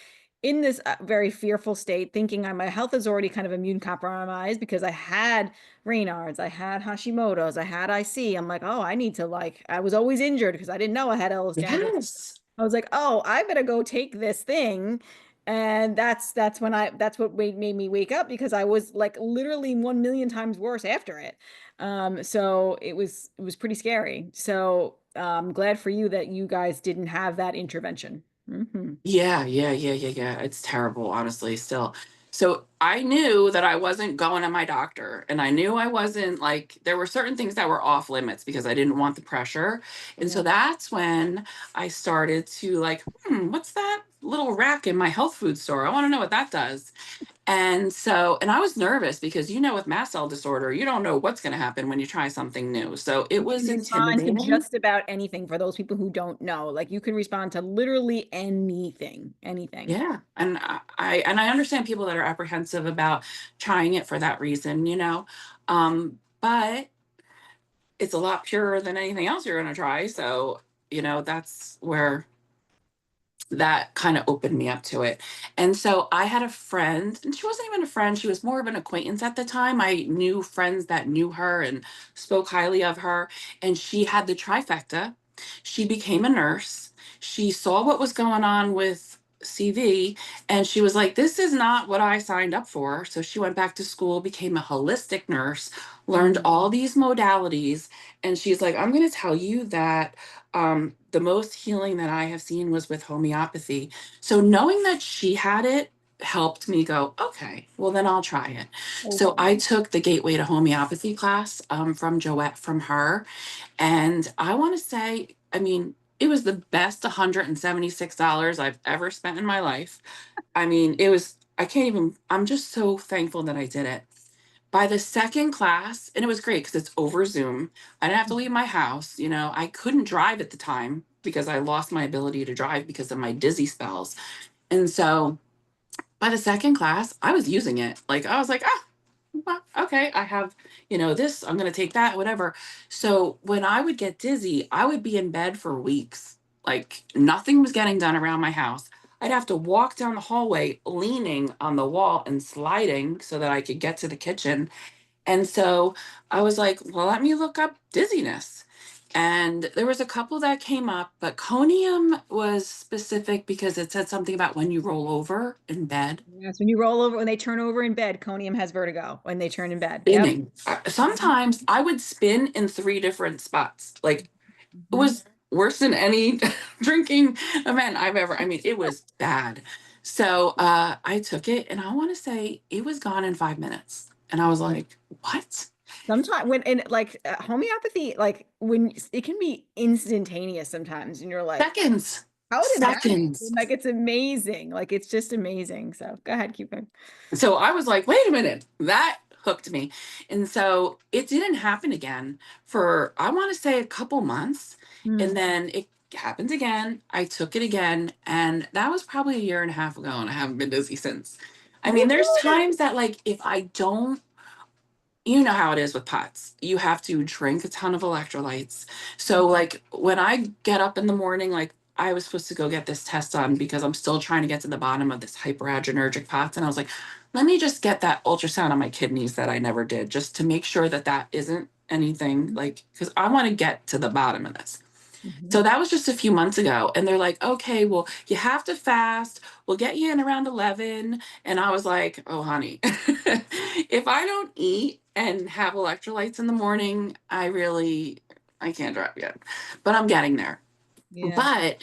in this very fearful state, thinking my health is already kind of immune compromised because I had Raynaud's, I had Hashimoto's, I had IC. I'm like, oh, I need to I was always injured because I didn't know I had Ehlers-Danlos. Yes. I was like, oh, I better go take this thing. And that's what made me wake up because I was like literally 1 million times worse after it. So it was pretty scary. So I'm glad for you that you guys didn't have that intervention. Yeah, yeah, yeah, yeah, yeah. It's terrible, honestly, still. So I knew that I wasn't going to my doctor, and I knew I wasn't, like, there were certain things that were off limits because I didn't want the pressure. And Yeah. so that's when I started to, like, what's that little rack in my health food store? I want to know what that does. And I was nervous because, with mast cell disorder, you don't know what's going to happen when you try something new. So it You can was respond to intimidating. just about anything for those people who don't know. Like you can respond to literally anything, anything. Yeah, and I understand people that are apprehensive about trying it for that reason. But it's a lot purer than anything else you're going to try. So, that's where that kind of opened me up to it. And so I had a friend, and she wasn't even a friend, she was more of an acquaintance at the time. I knew friends that knew her and spoke highly of her, and she had the trifecta. She became a nurse. She saw what was going on with CV, and she was like, this is not what I signed up for. So she went back to school, became a holistic nurse, learned Mm. all these modalities. And she's like, I'm going to tell you that the most healing that I have seen was with homeopathy. So knowing that she had it helped me go, okay, well, then I'll try it. So Awesome. I took the Gateway to Homeopathy class from Joette, from her. And I want to say, I mean, it was the best $176 I've ever spent in my life. I mean, it was, I can't even, I'm just so thankful that I did it. By the second class, and it was great because it's over Zoom. I didn't have to leave my house. You know, I couldn't drive at the time because I lost my ability to drive because of my dizzy spells. And so by the second class, I was using it. Like, I was like, ah, well, okay, I have, this, I'm going to take that, whatever. So when I would get dizzy, I would be in bed for weeks. Like nothing was getting done around my house. I'd have to walk down the hallway leaning on the wall and sliding so that I could get to the kitchen. And so I was like, well, let me look up dizziness. And there was a couple that came up, but conium was specific because it said something about when you roll over in bed. Yes, when you roll over, when they turn over in bed, conium has vertigo when they turn in bed. Yep. Spinning. Sometimes I would spin in three different spots. Like it Hmm. was worse than any drinking event I've ever. I mean, it was bad. So I took it, and I want to say it was gone in 5 minutes. And I was like, "What? Sometimes when in like homeopathy, like when it can be instantaneous sometimes, and you're like, Seconds, how did that seconds." happen? Like it's amazing. Like it's just amazing. So go ahead, keep going. So I was like, wait a minute, that hooked me. And so it didn't happen again for, I want to say, a couple months. And Hmm. then it happened again. I took it again. And that was probably a year and a half ago. And I haven't been dizzy since. I mean, there's Woohoo! times that, like, if I don't, you know how it is with pots. You have to drink a ton of electrolytes. So, like, when I get up in the morning, like, I was supposed to go get this test done because I'm still trying to get to the bottom of this hyperadrenergic POTS. And I was like, let me just get that ultrasound on my kidneys that I never did, just to make sure that that isn't anything, like, because I want to get to the bottom of this. Mhm. So that was just a few months ago. And they're like, okay, well, you have to fast. We'll get you in around 11. And I was like, oh, honey, if I don't eat and have electrolytes in the morning, I can't drive yet. But I'm getting there. Yeah. But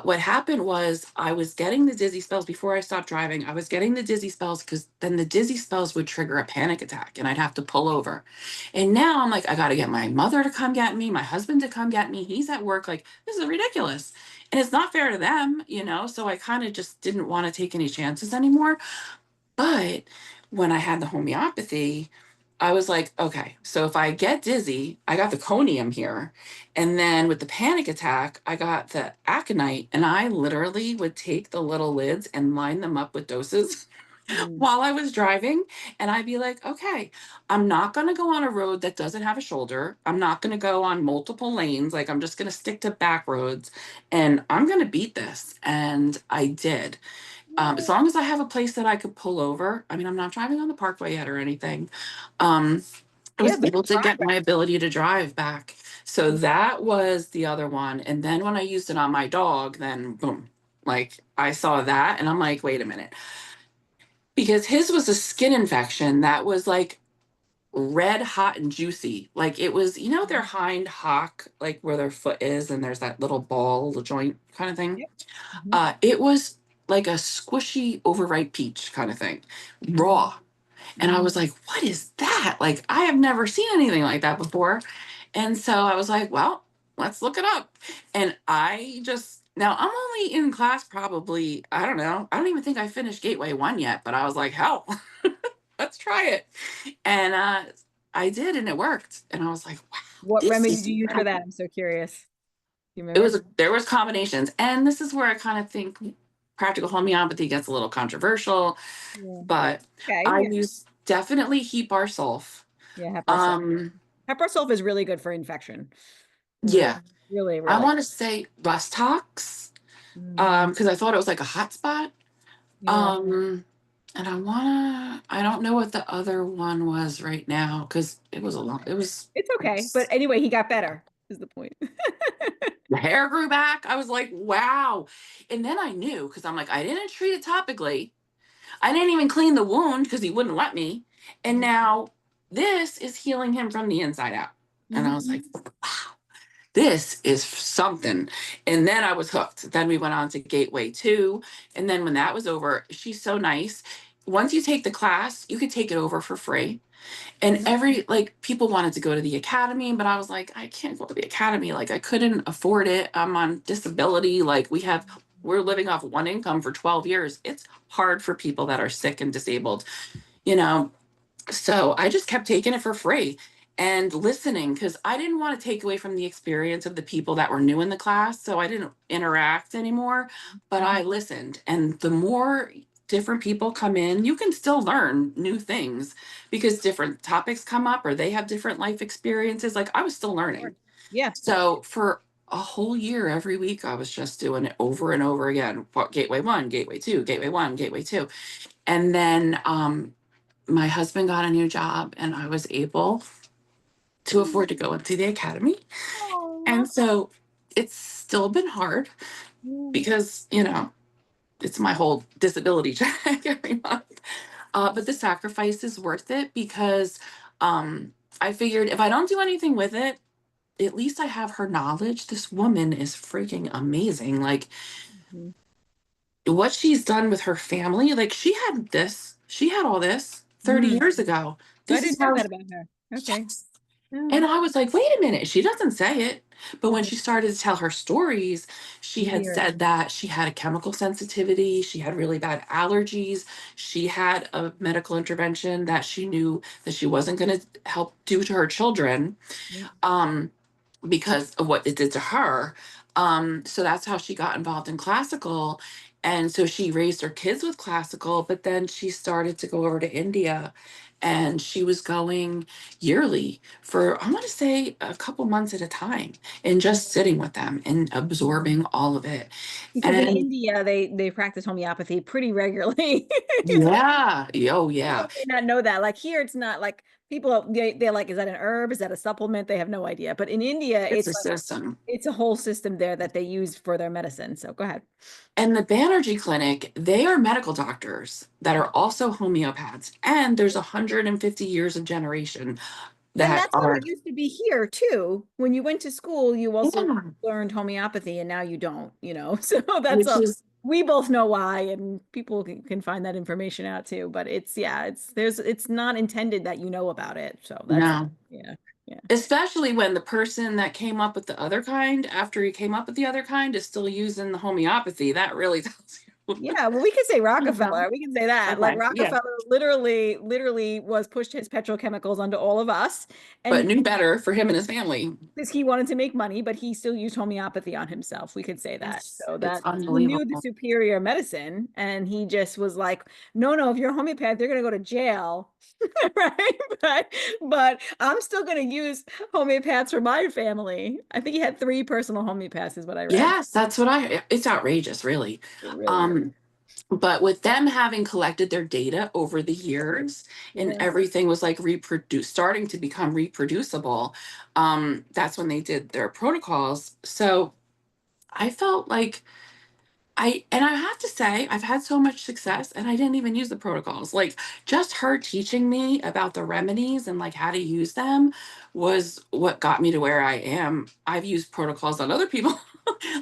what happened was I was getting the dizzy spells before I stopped driving. I was getting the dizzy spells because then the dizzy spells would trigger a panic attack and I'd have to pull over. And now I'm like, I got to get my mother to come get me, my husband to come get me. He's at work. Like, this is ridiculous. And it's not fair to them, you know? So I kind of just didn't want to take any chances anymore. But when I had the homeopathy, I was like, okay, so if I get dizzy, I got the conium here. And then with the panic attack, I got the aconite. And I literally would take the little lids and line them up with doses Mm. while I was driving. And I'd be like, okay, I'm not going to go on a road that doesn't have a shoulder. I'm not going to go on multiple lanes. Like, I'm just going to stick to back roads and I'm going to beat this. And I did. As long as I have a place that I could pull over, I mean, I'm not driving on the parkway yet or anything. Um, I Yeah, was that's able to get progress. my ability to drive back. So that was the other one. And then when I used it on my dog, then boom, like I saw that and I'm like, wait a minute. Because his was a skin infection that was like red hot and juicy. Like it was, their hind hock, like where their foot is, and there's that little ball, the joint kind of thing. Yep. Mhm. It was like a squishy, overripe peach kind of thing, Mhm. raw. And I Mhm. was like, what is that? Like, I have never seen anything like that before. And so I was like, well, let's look it up. And now I'm only in class probably, I don't know, I don't even think I finished Gateway 1 yet, but I was like, hell, let's try it. And I did, and it worked. And I was like, wow, What this remedy is did you use for incredible. that? I'm so curious. Do you remember? There was combinations. And this is where I kind of think practical homeopathy gets a little controversial, Yeah. but Okay. I Yeah. use definitely heat bar sulf. Yeah, Hepar sulfate. Um, Hepar sulfate is really good for infection. Really, yeah, really, I really. want to say Bustox, Mm. because I thought it was like a hot spot. Yeah. Um, and I don't know what the other one was right now because it was a long, it was, It's okay. But anyway, he got better, is the point. hair grew back. I was like, wow. And then I knew because I'm like, I didn't treat it topically. I didn't even clean the wound because he wouldn't let me. And now this is healing him from the inside out. And I was like, Mhm. wow, this is something. And then I was hooked. Then we went on to Gateway 2. And then when that was over, she's so nice. Once you take the class, you could take it over for free. And Mhm. every like people wanted to go to the academy, but I was like, I can't go to the academy. Like I couldn't afford it. I'm on disability. Like we're living off one income for 12 years. It's hard for people that are sick and disabled, you know. So I just kept taking it for free and listening because I didn't want to take away from the experience of the people that were new in the class. So I didn't interact anymore, but Mhm. I listened. And the more different people come in, you can still learn new things because different topics come up or they have different life experiences. Like I was still Sure. learning. Yeah. So for a whole year, every week, I was just doing it over and over again. Gateway 1, Gateway 2, Gateway 1, Gateway 2. And then my husband got a new job and I was able to afford to go into the academy. Oh. And so it's still been hard Mm. because, it's my whole disability check every month. But the sacrifice is worth it because I figured if I don't do anything with it, at least I have her knowledge. This woman is freaking amazing. Like Mhm. what she's done with her family, like she had all this 30 Mm. years ago. So I This is didn't know how, that about her. Okay. yes. Yeah. And I was like, wait a minute, she doesn't say it. But when Mhm. she started to tell her stories, she You had hear it. said that she had a chemical sensitivity, she had really bad allergies, she had a medical intervention that she knew that she wasn't going to help do to her children. Yeah. Um, because of what it did to her. So that's how she got involved in classical. And so she raised her kids with classical, but then she started to go over to India and she was going yearly for, I want to say, a couple months at a time and just sitting with them and absorbing all of it. Because in And India they practice homeopathy pretty regularly. yeah, oh, People yeah, may not know that. Like here, it's not like people they're like, is that an herb? Is that a supplement? They have no idea. But in India, it's it's a like system. it's a whole system there that they use for their medicine. So go ahead. And the Banerjee Clinic, they are medical doctors that are also homeopaths. And there's 150 years of generation And that that's how are, it used to be here too. When you went to school, you also yeah, learned homeopathy, and now you don't, you know. So that's which a is we both know why, and people can find that information out too. But it's yeah, it's not intended that you know about it. So that's no. yeah, yeah. Especially when the person that came up with the other kind, after he came up with the other kind, is still using the homeopathy. That really tells you. Yeah, well, we can say Mhm. Rockefeller. We can say that. Like Okay, yeah. Rockefeller literally was pushed his petrochemicals onto all of us, But and knew better for him and his family. because he wanted to make money, but he still used homeopathy on himself. We could say that. Yes, So it's that he knew the unbelievable. superior medicine, and he just was like, "No, no, if you're a homeopath, you're gonna go to jail." Right? But I'm still gonna use homeopaths for my family. I think he had three personal homeopaths, is what I read. Yes, it's outrageous, really. It really is. Um, But with them having collected their data over the years and Yeah. everything was like starting to become reproducible, that's when they did their protocols. So I felt like and I have to say, I've had so much success and I didn't even use the protocols. Like just her teaching me about the remedies and like how to use them was what got me to where I am. I've used protocols on other people,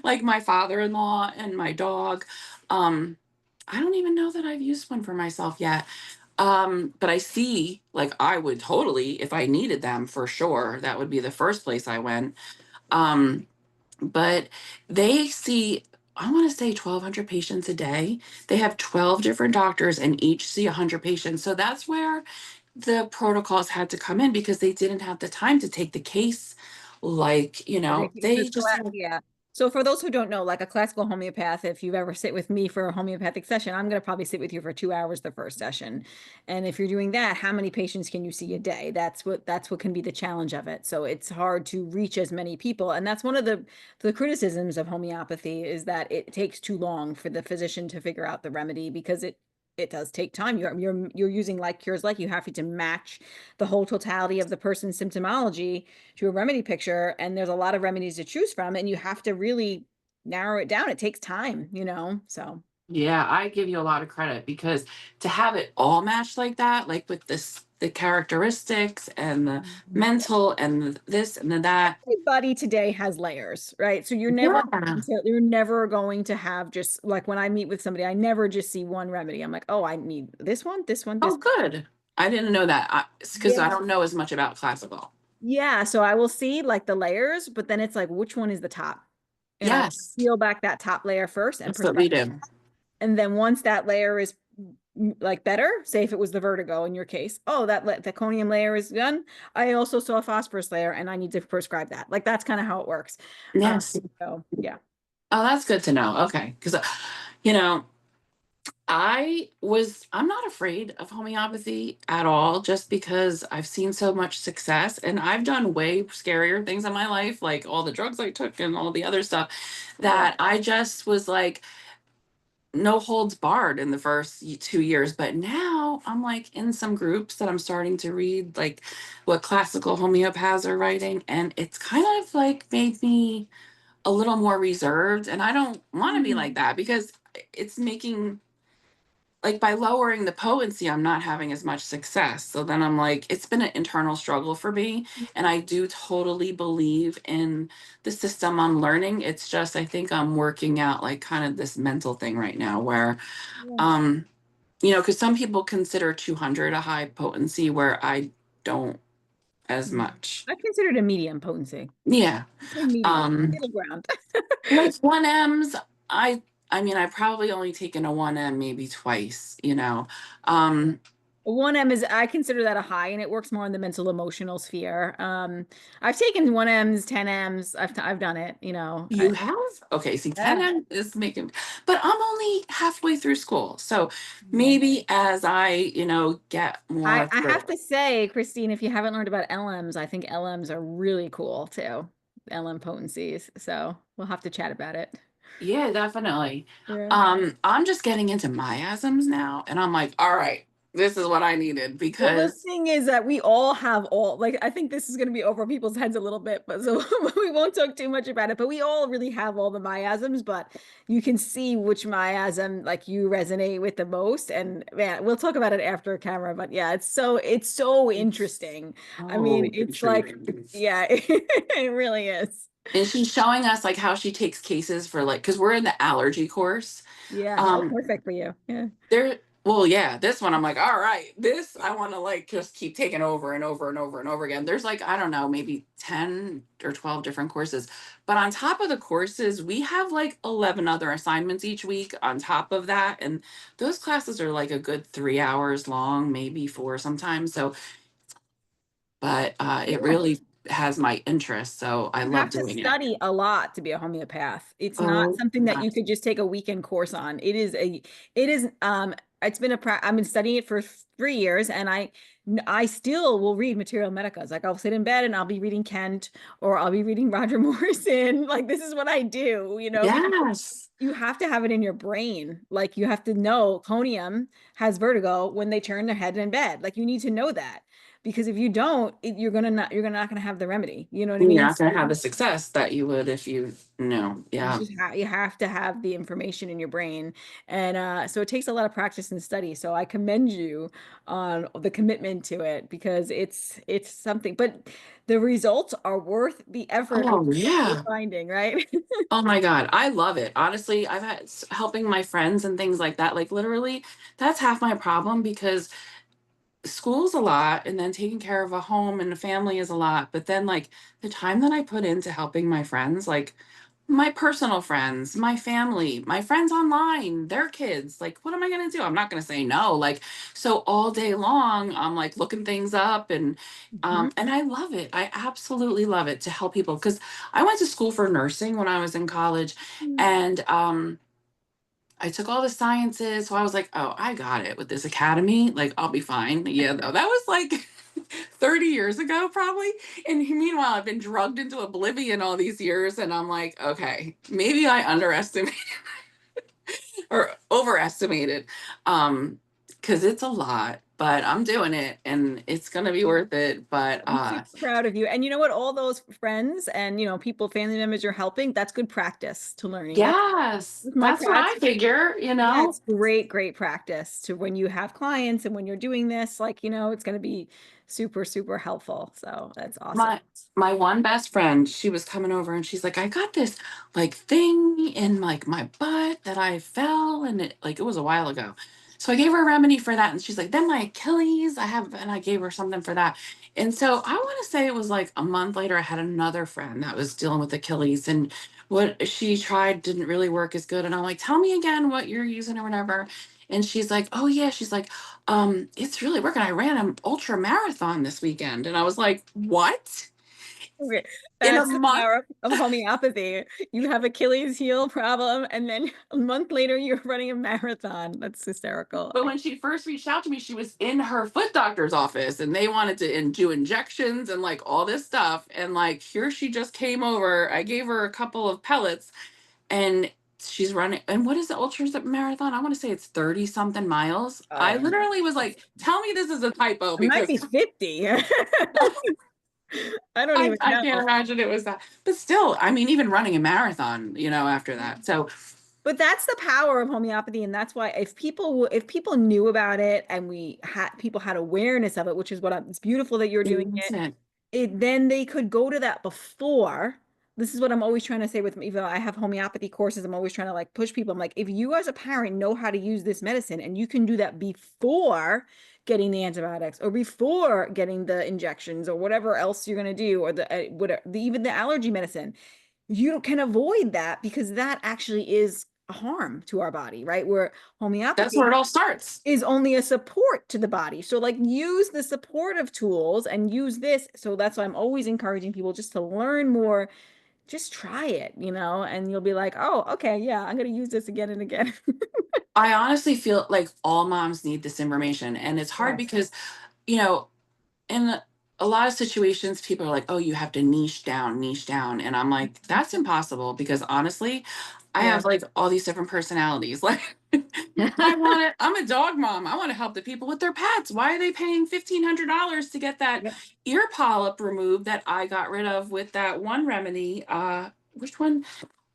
like my father-in-law and my dog. Um, I don't even know that I've used one for myself yet. But I see, like, I would totally, if I needed them for sure, that would be the first place I went. Um, but they see, I want to say 1,200 patients a day. They have 12 different doctors and each see 100 patients. So that's where the protocols had to come in because they didn't have the time to take the case. Like, they just had, Yeah. So for those who don't know, like a classical homeopath, if you've ever sit with me for a homeopathic session, I'm going to probably sit with you for 2 hours the first session. And if you're doing that, how many patients can you see a day? That's what can be the challenge of it. So it's hard to reach as many people. And that's one of the criticisms of homeopathy is that it takes too long for the physician to figure out the remedy because it does take time. You're using like cures like, you have to match the whole totality of the person's symptomology to a remedy picture, and there's a lot of remedies to choose from, and you have to really narrow it down. It takes time, so. Yeah, I give you a lot of credit because to have it all matched like that, like with this, the characteristics and the Mhm. mental and the this and the that. Everybody today has layers, right? So Yeah. you're never going to have, just like when I meet with somebody, I never just see one remedy. I'm like, oh, I need this one, this one, Oh, this. good. I didn't know that because I Yeah. don't know as much about classical. Yeah. So I will see like the layers, but then it's like, which one is the top? And I Yes, peel back that top layer first and that's what we prescribe. do. And then once that layer is like better, say if it was the vertigo in your case, oh, the conium layer is done. I also saw a phosphorus layer and I need to prescribe that. Like that's kind of how it works. Um, Yes. so yeah. Oh, that's good to know. Okay. Because, you know, I'm not afraid of homeopathy at all, just because I've seen so much success and I've done way scarier things in my life, like all the drugs I took and all the other stuff, Yeah. that I just was like, no holds barred in the first 2 years. But now I'm like in some groups that I'm starting to read, like what classical homeopaths are writing. And it's kind of like made me a little more reserved. And I don't want to be like Mhm. that because it's making, like, by lowering the potency, I'm not having as much success. So then I'm like, it's been an internal struggle for me. And I do totally believe in the system I'm learning. It's just, I think I'm working out like kind of this mental thing right now where, Yeah. um, because some people consider 200 a high potency where I don't as Mhm. much. I consider it a medium potency. Yeah. Say medium, Um, middle ground. like 1Ms, I mean, I probably only taken a 1M maybe twice. Um, 1M is, I consider that a high, and it works more in the mental emotional sphere. I've taken 1Ms, 10Ms. I've done it, You have? Okay, see, Yeah. 10 is making, but I'm only halfway through school. So Yeah. maybe as I get more I through. have to say, Christine, if you haven't learned about LMs, I think LMs are really cool too. LM potencies. So we'll have to chat about it. Yeah, definitely. Yeah. I'm just getting into miasms now, and I'm like, all right, this is what I needed Well, the because thing is that we all have all, like, I think this is going to be over people's heads a little bit, but so we won't talk too much about it. But we all really have all the miasms, but you can see which miasm like you resonate with the most. And man, we'll talk about it after camera. But yeah, it's so it's interesting. I mean, so it's like, intriguing. yeah, it really is. And she's showing us like how she takes cases for like, because we're in the allergy course. Yeah. Oh, Um, perfect for you. Yeah. There, well, yeah, this one I'm like, all right, this I want to like just keep taking over and over and over and over again. There's like, I don't know, maybe 10 or 12 different courses. But on top of the courses, we have like 11 other assignments each week on top of that. And those classes are like a good 3 hours long, maybe four sometimes. So, but it Yeah. really has my interest. So I You love have to doing it. study a lot to be a homeopath. It's not Oh, something that my. you could just take a weekend course on. It's been I've been studying it for 3 years, and I still will read material medicas. Like I'll sit in bed and I'll be reading Kent, or I'll be reading Roger Morrison. Like this is what I do, because Yes. you have to have it in your brain. Like you have to know conium has vertigo when they turn their head in bed. Like you need to know that, because if you don't, you're not gonna have the remedy. You know what I You're mean? not going to have the success that you would if you know. Yeah. You have to have the information in your brain, and so it takes a lot of practice and study. So I commend you on the commitment to it, because it's something. But the results are worth the effort of Oh, what you're yeah. finding, right? Oh my God, I love it. Honestly, I've had helping my friends and things like that. Like literally, that's half my problem because school's a lot and then taking care of a home and a family is a lot. But then like the time that I put into helping my friends, like my personal friends, my family, my friends online, their kids, like what am I going to do? I'm not going to say no. Like so all day long I'm like looking things up Mhm. and I love it. I absolutely love it to help people because I went to school for nursing when I was in college and I took all the sciences, so I was like, "Oh, I got it with this academy. Like, I'll be fine." Yeah, no, that was like 30 years ago, probably. And meanwhile, I've been drugged into oblivion all these years, and I'm like, okay, maybe I underestimated or overestimated. because it's a lot, but I'm doing it and it's gonna be worth it. But I'm super proud of you. And you know what? All those friends and, people, family members you're helping, that's good practice to learning. That's yes, my that's what I practice. figure, Yeah, it's great, great practice to when you have clients and when you're doing this, like, it's going to be super, super helpful. So that's awesome. My one best friend, she was coming over and she's like, I got this like thing in like my butt that I fell and it was a while ago. So I gave her a remedy for that and she's like, then my Achilles, and I gave her something for that. And so I want to say it was like a month later, I had another friend that was dealing with Achilles and what she tried didn't really work as good. And I'm like, tell me again what you're using or whatever. And she's like, oh yeah, she's like, it's really working. I ran an ultra marathon this weekend. And I was like, what? Okay. In a That's the month? power of homeopathy. You have Achilles heel problem, and then a month later you're running a marathon. That's hysterical. But when she first reached out to me, she was in her foot doctor's office and they wanted to do injections and like all this stuff. And like, here she just came over. I gave her a couple of pellets and she's running. And what is the ultra marathon? I want to say it's 30 something miles. I I don't know. literally was like, tell me this is a typo It might because be 50. I don't even I can't know. imagine it was that. But still, I mean, even running a marathon, after that. So But that's the power of homeopathy, and that's why if people knew about it and we had people had awareness of it, which is it's beautiful that you're doing it. innocent. Then they could go to that before. This is what I'm always trying to say with, even though I have homeopathy courses, I'm always trying to like push people. I'm like, if you as a parent know how to use this medicine and you can do that before getting the antibiotics or before getting the injections or whatever else you're going to do, or even the allergy medicine, you can avoid that because that actually is a harm to our body, right? Where That's homeopathy where it all starts. is only a support to the body. So like use the supportive tools and use this. So that's why I'm always encouraging people just to learn more. Just try it, and you'll be like, oh, okay, yeah, I'm going to use this again and again. I honestly feel like all moms need this information. And it's hard Yes. because, you know, in a lot of situations, people are like, oh, you have to niche down, niche down. And I'm like, that's impossible because honestly, I Yeah. have like all these different personalities. Like, I'm a dog mom. I want to help the people with their pets. Why are they paying $1,500 to get that Yep. ear polyp removed that I got rid of with that one remedy? Which one?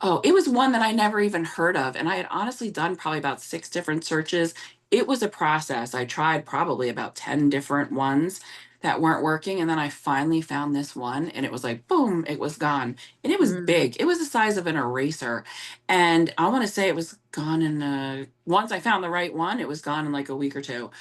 Oh, it was one that I never even heard of, and I had honestly done probably about 6 different searches. It was a process. I tried probably about 10 different ones that weren't working, and then I finally found this one, and it was like, boom, it was gone. And it was Mm. big. It was the size of an eraser. And I want to say it was gone once I found the right one, it was gone in like a week or two.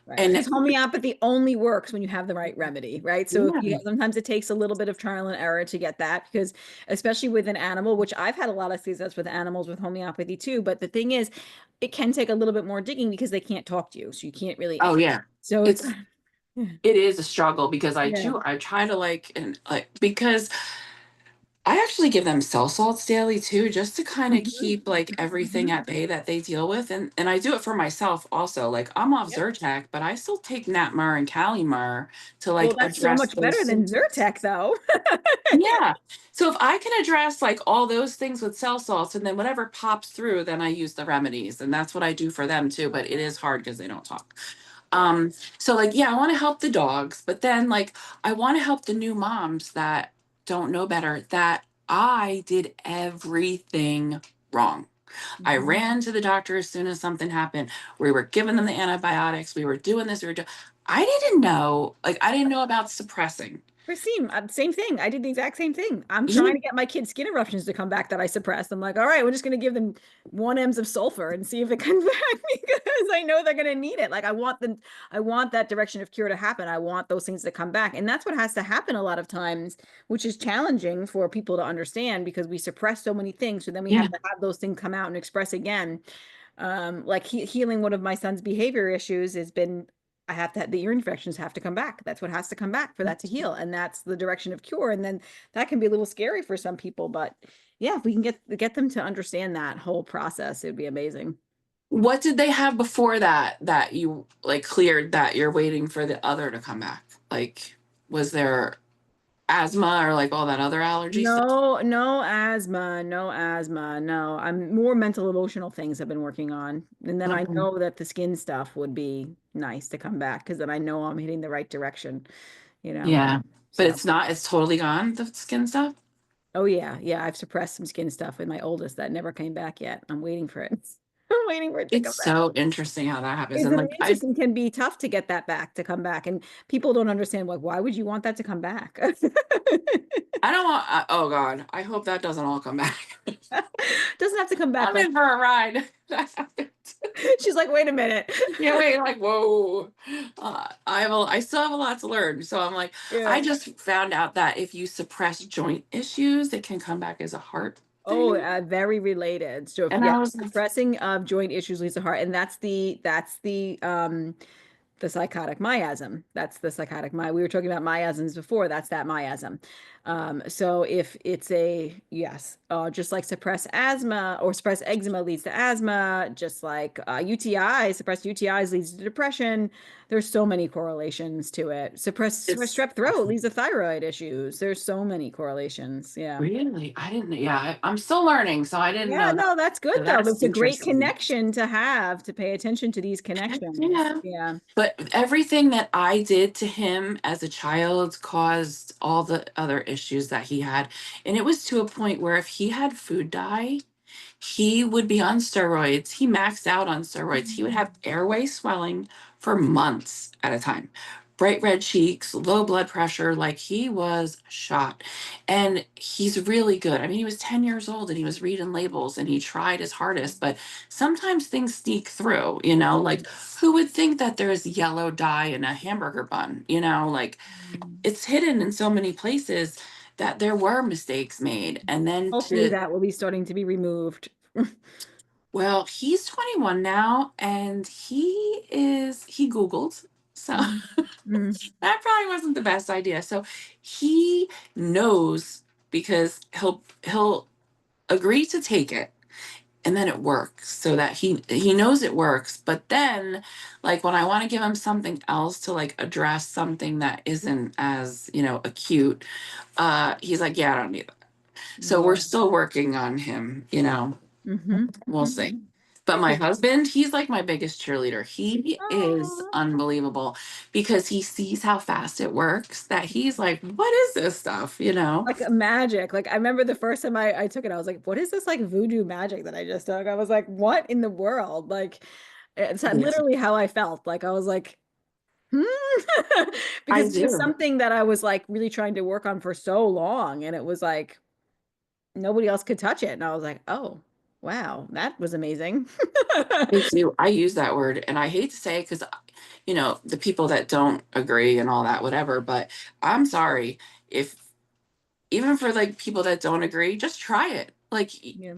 Right. And Because homeopathy only works when you have the right remedy, right? So if you yeah. sometimes it takes a little bit of trial and error to get that, because especially with an animal, which I've had a lot of success with animals with homeopathy too. But the thing is, it can take a little bit more digging because they can't talk to you. So you can't really, Oh yeah. so it's, It's it is a struggle because yeah. I try to because I actually give them cell salts daily too, just to kind of Mhm. keep like everything Mhm. at bay that they deal with. And I do it for myself also. Like I'm off Yep. Zyrtec, but I still take Natmar and Calimar to Well, like that's so address much those better than symptoms. Zyrtec, though. Yeah. So if I can address like all those things with cell salts and then whatever pops through, then I use the remedies. And that's what I do for them too. But it is hard because they don't talk. Yeah. So like, yeah, I want to help the dogs, but then like I want to help the new moms that don't know better, that I did everything wrong. I Mhm. ran to the doctor as soon as something happened. We were giving them the antibiotics. We were doing this. I didn't know, like, I didn't know about suppressing. Christine, same thing. I did the exact same thing. I'm trying to You- get my kids' skin eruptions to come back that I suppressed. I'm like, all right, we're just going to give them 1 m's of sulfur and see if it comes back because I know they're going to need it. Like I want that direction of cure to happen. I want those things to come back. And that's what has to happen a lot of times, which is challenging for people to understand because we suppress so many things. So then we Yeah. have to have those things come out and express again. Like healing one of my son's behavior issues has been I have to the ear infections have to come back. That's what has to come back for that to heal. And that's the direction of cure. And then that can be a little scary for some people. But yeah, if we can get them to understand that whole process, it would be amazing. What did they have before that you like cleared that you're waiting for the other to come back? Like, was there? asthma or like all that other allergy stuff? No, no asthma, no asthma, no. I'm more mental emotional things I've been working on. And then I Okay. know that the skin stuff would be nice to come back because then I know I'm hitting the right direction, you know. Yeah. But So, it's not, it's totally gone, the skin stuff. oh yeah, yeah, I've suppressed some skin stuff with my oldest that never came back yet. I'm waiting for it. I'm waiting for it to It's come back. so interesting how that happens. It's And like I interesting, can be tough to get that back to come back. And people don't understand, like, why would you want that to come back? I don't want oh God, I hope that doesn't all come back. Doesn't have to come back I'm like in for a ride. That happened. she's like, wait a minute. Yeah, wait, like, whoa. I still have a lot to learn. So I'm like, I Yeah. just found out that if you suppress joint issues, it can come back as a heart Oh, thing. very related. So if, And yeah, I was like, suppressing of joint issues leads to heart, and the psychotic miasm. That's the psychotic my. We were talking about miasms before. That's that miasm. So if it's a yes, just like suppress asthma or suppress eczema leads to asthma, just like UTI, suppress UTIs leads to depression. There's so many correlations to it. Suppress it's strep throat leads to thyroid issues. There's so many correlations. Yeah. really, I didn't, yeah, I'm still learning. So I didn't Yeah, know that. no, that's good So though. that's It's a great interesting. connection to have to pay attention to these connections. Yeah. Yeah. But everything that I did to him as a child caused all the other issues that he had. And it was to a point where if he had food dye, he would be on steroids. He maxed out on steroids. He would have airway swelling for months at a time. Bright red cheeks, low blood pressure, like he was shot. And he's really good. I mean, he was 10 years old and he was reading labels and he tried his hardest, but sometimes things sneak through, you know, like who would think that there's yellow dye in a hamburger bun, you know, like it's hidden in so many places that there were mistakes made. And then Hopefully to that will be starting to be removed. well, he's 21 now and he Googled. So Mhm. Mhm. that probably wasn't the best idea. So he knows because he'll agree to take it and then it works so that he knows it works. But then like when I want to give him something else to like address something that isn't as, you know, acute, he's like, yeah, I don't need that. So we're Yeah. still working on him, you know. Hmm. We'll Hmm. see. But my husband, he's like my biggest cheerleader. He is Oh, unbelievable because he sees how fast it works that he's like, what is this stuff? You know? like a magic. Like I remember the first time I took it, I was like, what is this like voodoo magic that I just took? I was like, what in the world? Like it's Yes, literally how I felt. Like I was like, hmm. I Because it was do. something that I was like really trying to work on for so long. And it was like nobody else could touch it. And I was like, oh, wow, that was amazing. Me too. I use that word and I hate to say it because, you know, the people that don't agree and all that, whatever, but I'm sorry if even for like people that don't agree, just try it. Like Yeah.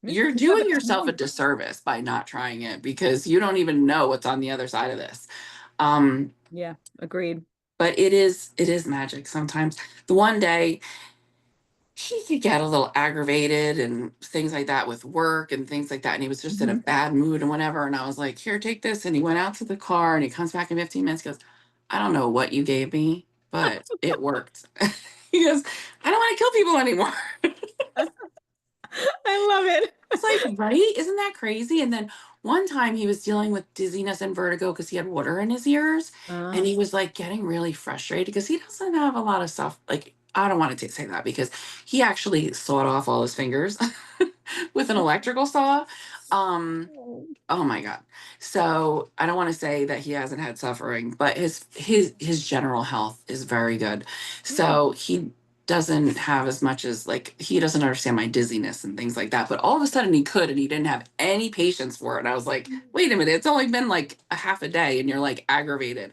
Just you're give doing it a yourself a chance. disservice by not trying it because you don't even know what's on the other side of this. Um, Yeah, agreed. but it is magic sometimes. The one day he could get a little aggravated and things like that with work and things like that, and he was just in a Mhm. bad mood and whatever. And I was like, "Here, take this." And he went out to the car and he comes back in 15 minutes. He goes, "I don't know what you gave me, but it worked." He goes, "I don't want to kill people anymore." I love it. It's like, right? Isn't that crazy? And then one time he was dealing with dizziness and vertigo because he had water in his ears and Uh, he was like getting really frustrated because he doesn't have a lot of stuff. Like, I don't want to say that because he actually sawed off all his fingers with an electrical saw. Um, Oh my God. So I don't want to say that he hasn't had suffering, but his general health is very good. good. So he doesn't have as much as like he doesn't understand my dizziness and things like that. But all of a sudden he could and he didn't have any patience for it. And I was like, wait a minute, it's only been like a half a day and you're like aggravated.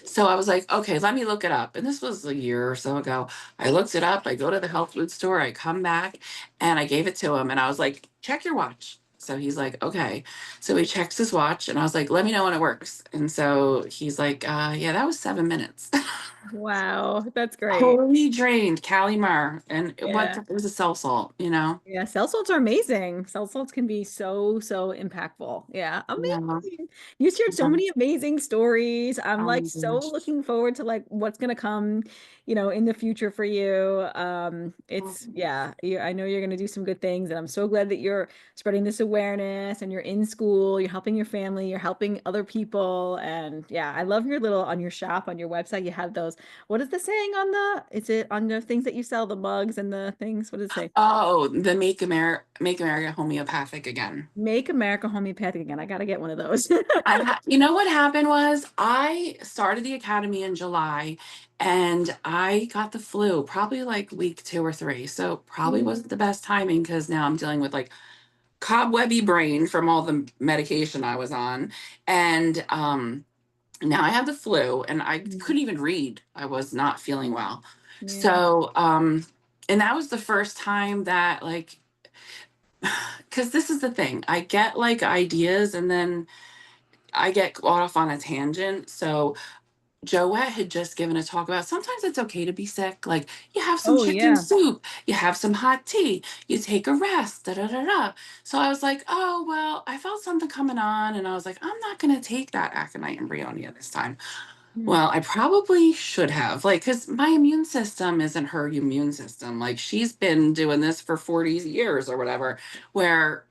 So I was like, okay, let me look it up. And this was a year or so ago. I looked it up, I go to the health food store, I come back and I gave it to him and I was like, check your watch. So he's like, okay. So he checks his watch and I was like, let me know when it works. And so he's like, yeah, that was 7 minutes. Wow, that's great. Totally drained, Calimar. And what Yeah. it was a cell salt, you know? Yeah, cell salts are amazing. Cell salts can be so, so impactful. Yeah, Yeah. amazing. You shared so Yeah. many amazing stories. I'm Oh like my so gosh. looking forward to like what's gonna come, in the future for you. It's yeah, I know you're gonna do some good things, and I'm so glad that you're spreading this awareness and you're in school, you're helping your family, you're helping other people, and yeah, I love your little on your shop on your website. You have those. What is the saying on is it on the things that you sell, the mugs and the things? What does it say? Oh, the Make America Homeopathic again. Make America homeopathic again. I gotta get one of those. You know what happened was I started the academy in July and I got the flu probably like week 2 or 3. So probably Mm. wasn't the best timing because now I'm dealing with like cobwebby brain from all the medication I was on. And now I have the flu and I Mm. couldn't even read. I was not feeling well. Yeah. So and that was the first time that like because this is the thing. I get like ideas and then I get off on a tangent. So Joette had just given a talk about sometimes it's okay to be sick. Like you have some Oh chicken yeah. soup, you have some hot tea, you take a rest, da da da da. So I was like, oh well, I felt something coming on, and I was like, I'm not gonna take that aconite and bryonia this time. Mm. Well, I probably should have, like, because my immune system isn't her immune system. Like she's been doing this for 40 years or whatever, where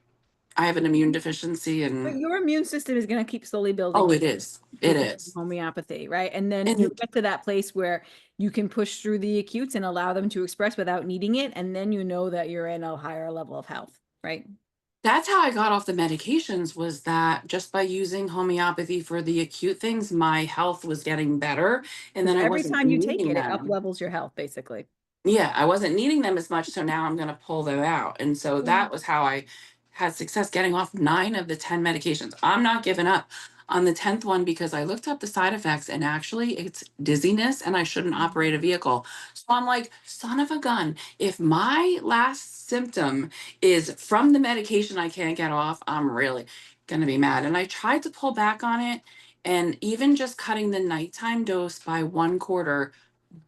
I have an immune deficiency But and your immune system is gonna keep slowly building oh, up it is. It with the is. homeopathy, right? And then And you'll get to that place where you can push through the acutes and allow them to express without needing it, and then you know that you're in a higher level of health, right? that's how I got off the medications was that just by using homeopathy for the acute things, my health was getting better and Because then I every wasn't time you take needing it, it up them. levels your health, basically. Yeah, I wasn't needing them as much, so now I'm gonna pull them out. And so Yeah. that was how I had success getting off 9 of the 10 medications. I'm not giving up on the 10th one because I looked up the side effects and actually it's dizziness and I shouldn't operate a vehicle. So I'm like, son of a gun, if my last symptom is from the medication I can't get off, I'm really gonna be mad. And I tried to pull back on it, and even just cutting the nighttime dose by 1/4,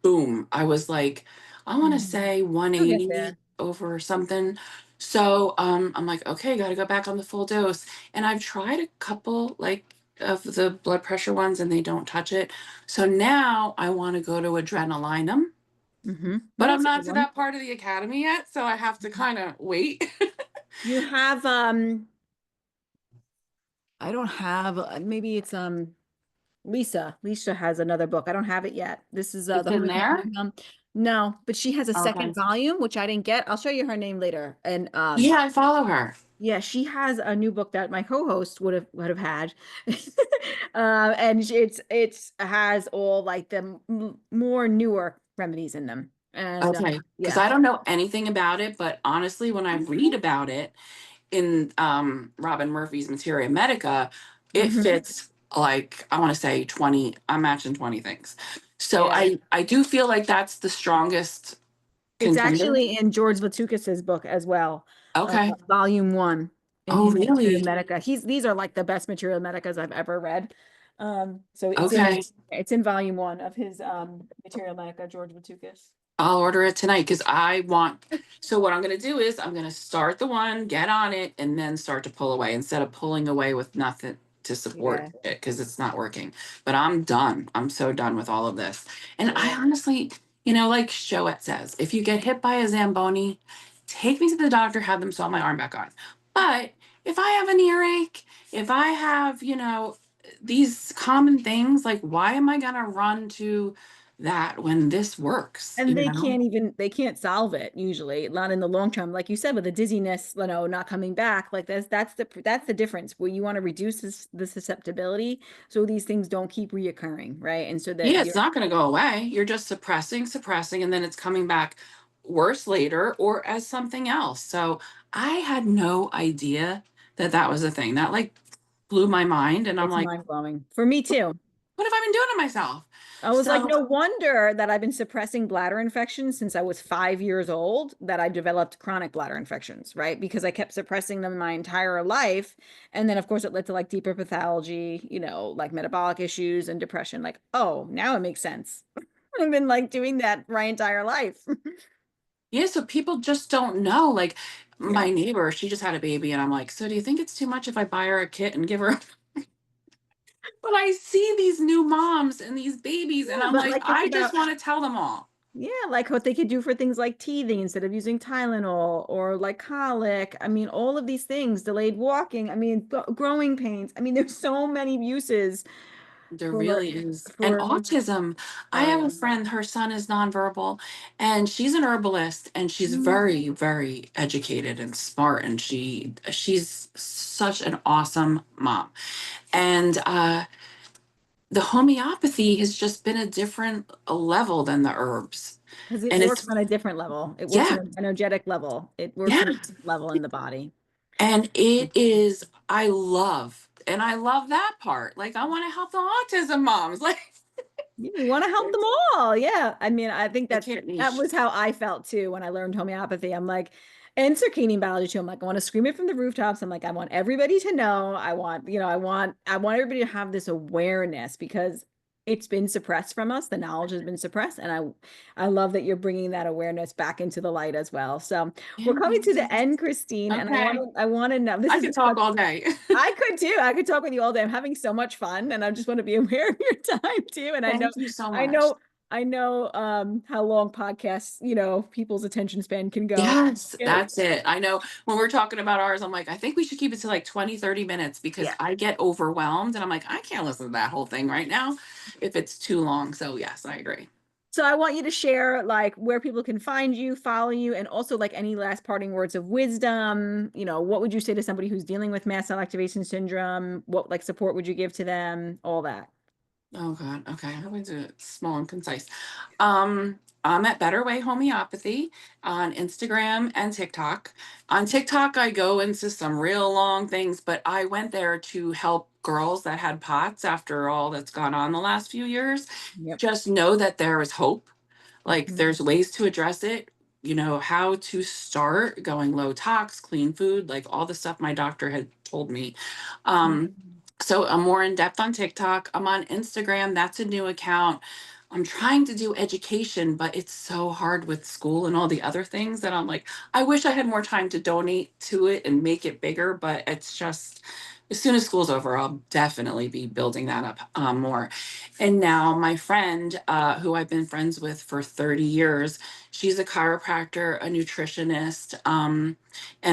boom, I was like, I want to Mhm. say You'll get 180 there. over something. So I'm like, okay, got to go back on the full dose. And I've tried a couple like of the blood pressure ones and they don't touch it. So now I want to go to adrenalinum, but Yeah, I'm that's a not good to one. that part of the academy yet. So I have to kind of wait. You have I don't have maybe it's Lisa. Lisa has another book. I don't have it yet. This is It's the in homeopathy. there. No, but she has a Okay. second volume, which I didn't get. I'll show you her name later. And Yeah, I follow her. yeah, she has a new book that my co-host would have had. And it's has all like the more newer remedies in them. And Okay. Because yeah. I don't know anything about it, but honestly, when I read about it, in Robin Murphy's Materia Medica, it Mhm. fits like I want to say 20, I'm matching 20 things. So Yeah. I do feel like that's the strongest It's contender. actually in George Latukas's book as well, Okay. volume one in Oh, his Materia really? Medica. These are like the best Materia Medicas I've ever read. So Okay. it's in volume one of his Materia Medica, George Latukas. I'll order it tonight because I want. So what I'm going to do is I'm going to start the one, get on it, and then start to pull away instead of pulling away with nothing to support Yeah, it because it's not working. But I'm done. I'm so done with all of this. And I yeah. honestly, like Shoet says, if you get hit by a Zamboni, take me to the doctor, have them sew my arm back on. But if I have an earache, if I have, these common things, like why am I going to run to that when this works, And they can't solve it usually, not in the long term. Like you said, with the dizziness, not coming back, like that's the difference where you want to reduce the susceptibility so these things don't keep reoccurring, right? And so that Yeah, you're it's not going to go away. You're just suppressing, and then it's coming back worse later or as something else. So I had no idea that that was a thing. That like blew my mind. And I'm it's like, mind blowing for me too. what have I been doing to myself? I was like, So, no wonder that I've been suppressing bladder infections since I was 5 years old, that I developed chronic bladder infections, right? Because I kept suppressing them my entire life. And then, of course, it led to like deeper pathology, like metabolic issues and depression. Like, oh, now it makes sense. I've been like doing that my entire life. yeah, so people just don't know. Like Yeah. my neighbor, she just had a baby, and I'm like, so do you think it's too much if I buy her a kit and give her? But I see these new moms and these babies, and Yeah, I'm but like, like think I just about, want to tell them all. yeah, like what they could do for things like teething instead of using Tylenol or like colic. I mean, all of these things, delayed walking. I mean, growing pains. I mean, there's so many uses There for really is. And for autism. I oh have yeah. a friend, her son is nonverbal, and she's an herbalist, and she's Mm. very, very educated and smart, and she's such an awesome mom. And the homeopathy has just been a different level than the herbs. Because it And works it's on a different level. It works on yeah, an energetic level. It works yeah. on a different level in the body. And it is, I love that part. Like I want to help the autism moms. Like Yeah, we want to help them all. Yeah. I mean, I think I that can't that niche. was how I felt too when I learned homeopathy. I'm like, and circadian biology too. I'm like, I want to scream it from the rooftops. I'm like, I want everybody to know. I want everybody to have this awareness because it's been suppressed from us. The knowledge has been suppressed, and I love that you're bringing that awareness back into the light as well. So we're Yeah, coming thank to the you. end, Christine, and Okay. I want to know. This I has could been talk such all day. I could too. I could talk with you all day. I'm having so much fun and I just want to be aware of your time too. And I know, Thank you so I much. know, I know how long podcasts, people's attention span can go. Yes, Yeah. that's it. I know when we're talking about ours, I'm like, I think we should keep it to like 20, 30 minutes because Yeah. I get overwhelmed and I'm like, I can't listen to that whole thing right now if it's too long. So, yes, I agree. So I want you to share like where people can find you, follow you, and also like any last parting words of wisdom. What would you say to somebody who's dealing with mast cell activation syndrome? What like support would you give to them? All that. Oh God. Okay. I'm going to do it small and concise. I'm at Better Way Homeopathy on Instagram and TikTok. On TikTok, I go into some real long things, but I went there to help girls that had POTS after all that's gone on the last few years. Yep. Just know that there is hope. Like Mhm. there's ways to address it. You know, how to start going low tox, clean food, like all the stuff my doctor had told me. Um, Mhm. so I'm more in depth on TikTok. I'm on Instagram. That's a new account. I'm trying to do education, but it's so hard with school and all the other things that I'm like, I wish I had more time to donate to it and make it bigger, but it's just as soon as school's over, I'll definitely be building that up more. And now my friend, who I've been friends with for 30 years, she's a chiropractor, a nutritionist, and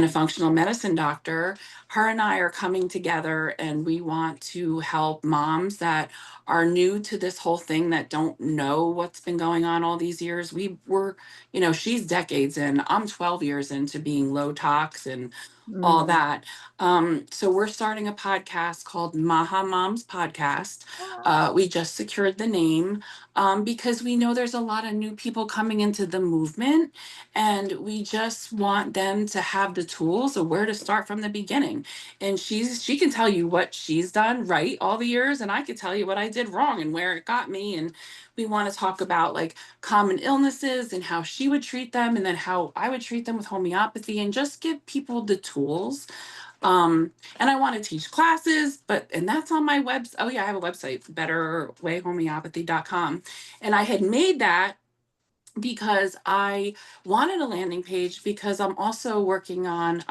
a functional medicine doctor. Her and I are coming together and we want to help moms that are new to this whole thing that don't know what's been going on all these years. She's decades in, I'm 12 years into being low tox and all Mm. that. So we're starting a podcast called Maha Moms Podcast. We just secured the name because we know there's a lot of new people coming into the movement, and we just want them to have the tools of where to start from the beginning. And she can tell you what she's done right all the years, and I can tell you what I did wrong and where it got me. And we want to talk about like common illnesses and how she would treat them, and then how I would treat them with homeopathy, and just give people the tools. And I want to teach classes, and that's on my website. Oh yeah, I have a website, betterwayhomeopathy.com. And I had made that because I wanted a landing page because I'm also working on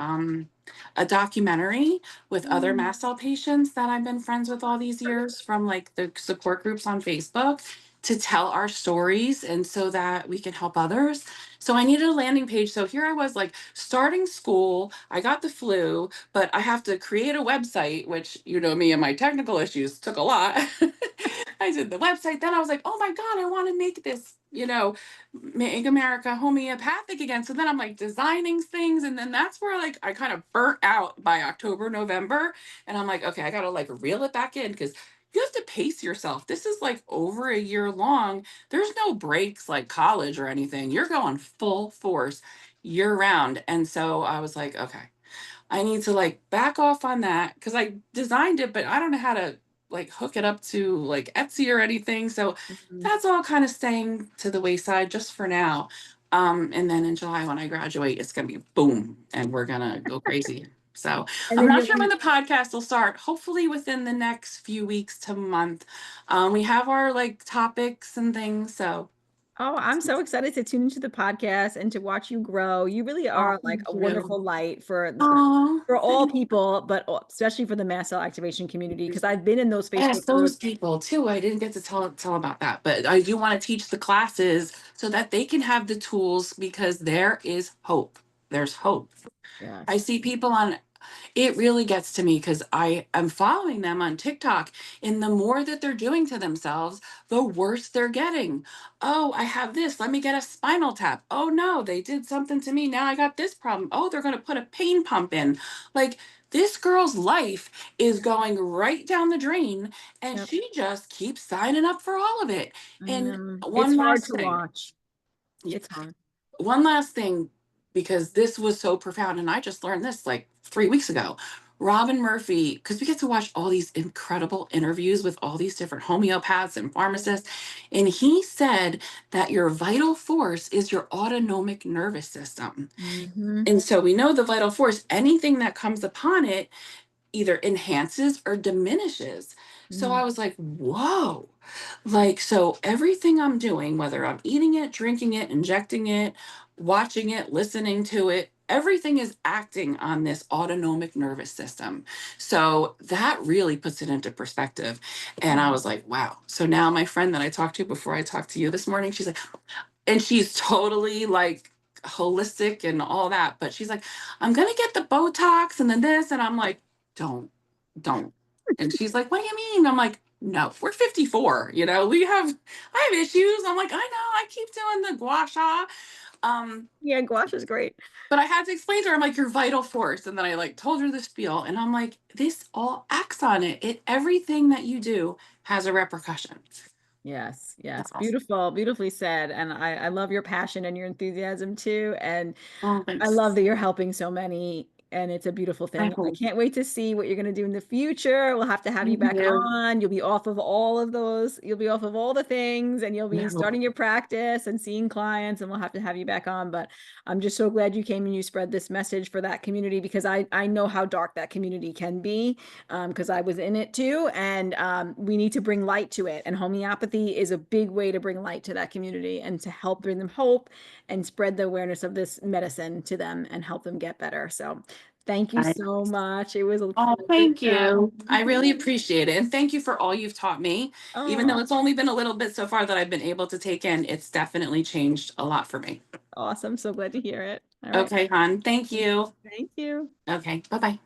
a documentary with other Mm. mast cell patients that I've been friends with all these years from like the support groups on Facebook to tell our stories and so that we can help others. So I needed a landing page. So here I was like starting school. I got the flu, but I have to create a website, which you know me and my technical issues took a lot. I did the website. Then I was like, oh my God, I want to make this, make America homeopathic again. So then I'm like designing things. And then that's where like I kind of burnt out by October, November. And I'm like, okay, I got to like reel it back in because you have to pace yourself. This is like over a year long. There's no breaks like college or anything. You're going full force year round. And so I was like, okay, I need to like back off on that because I designed it, but I don't know how to like hook it up to like Etsy or anything. So Mhm. that's all kind of staying to the wayside just for now. And then in July when I graduate, it's gonna be boom, and we're gonna go crazy. So And I'm then not you'll sure when be, the podcast will start. Hopefully within the next few weeks to month. We have our like topics and things. So oh, I'm so excited to tune into the podcast and to watch you grow. You really oh, are like thank a you. wonderful light Oh, for all thank people, but especially for the mast cell activation community, because I've been in those Facebook Yes, those groups. people too. I didn't get to tell about that, but I do want to teach the classes so that they can have the tools because there is hope. There's hope. I Yes. see people on it really gets to me because I am following them on TikTok, and the more that they're doing to themselves, the worse they're getting. Oh, I have this. Let me get a spinal tap. Oh no, they did something to me. Now I got this problem. Oh, they're going to put a pain pump in. Like this girl's life is going right down the drain, and Yep. she just keeps signing up for all of it. I And know. It's one hard last to thing. watch. Yeah, It's hard. one last thing, because this was so profound, and I just learned this like 3 weeks ago. Robin Murphy, because we get to watch all these incredible interviews with all these different homeopaths and pharmacists, and he said that your vital force is your autonomic nervous system. Hmm. And so we know the vital force, anything that comes upon it either enhances or diminishes. So I was like, whoa. Like, so everything I'm doing, whether I'm eating it, drinking it, injecting it, watching it, listening to it, everything is acting on this autonomic nervous system. So that really puts it into perspective. And I was like, wow. So now my friend that I talked to before I talked to you this morning, she's like, and she's totally like holistic and all that, but she's like, I'm gonna get the Botox and then this, and I'm like, don't. And she's like, what do you mean? I'm like, no, we're 54, I have issues. I'm like, I know, I keep doing the gua sha. Um, Yeah, gouache is great. but I had to explain to her, I'm like, your vital force. And then I like told her the spiel, and I'm like, this all acts on it. Everything that you do has a repercussion. Yes, yes. Beautiful, beautifully said. And I love your passion and your enthusiasm too. And Oh, I love thanks. that you're helping so many, and it's a beautiful I thing. I hope. can't wait to see what you're going to do in the future. We'll have to have you back Yeah. on. You'll be off of all of those. You'll be off of all the things, and you'll be No. starting your practice and seeing clients, and we'll have you back on. But I'm just so glad you came and you spread this message for that community, because I know how dark that community can be, because I was in it too, and we need to bring light to it. And homeopathy is a big way to bring light to that community and to help bring them hope and spread the awareness of this medicine to them and help them get better. So thank you I so much. It was a Oh, pleasure thank you. chatting. I really appreciate it. And thank you for all you've taught me. Even though Oh, it's only been a little bit so far that I've been able to take in, it's definitely changed a lot for me. awesome. So glad to hear it. All right. Okay, hon. Thank you. Thank you. Okay. Bye bye.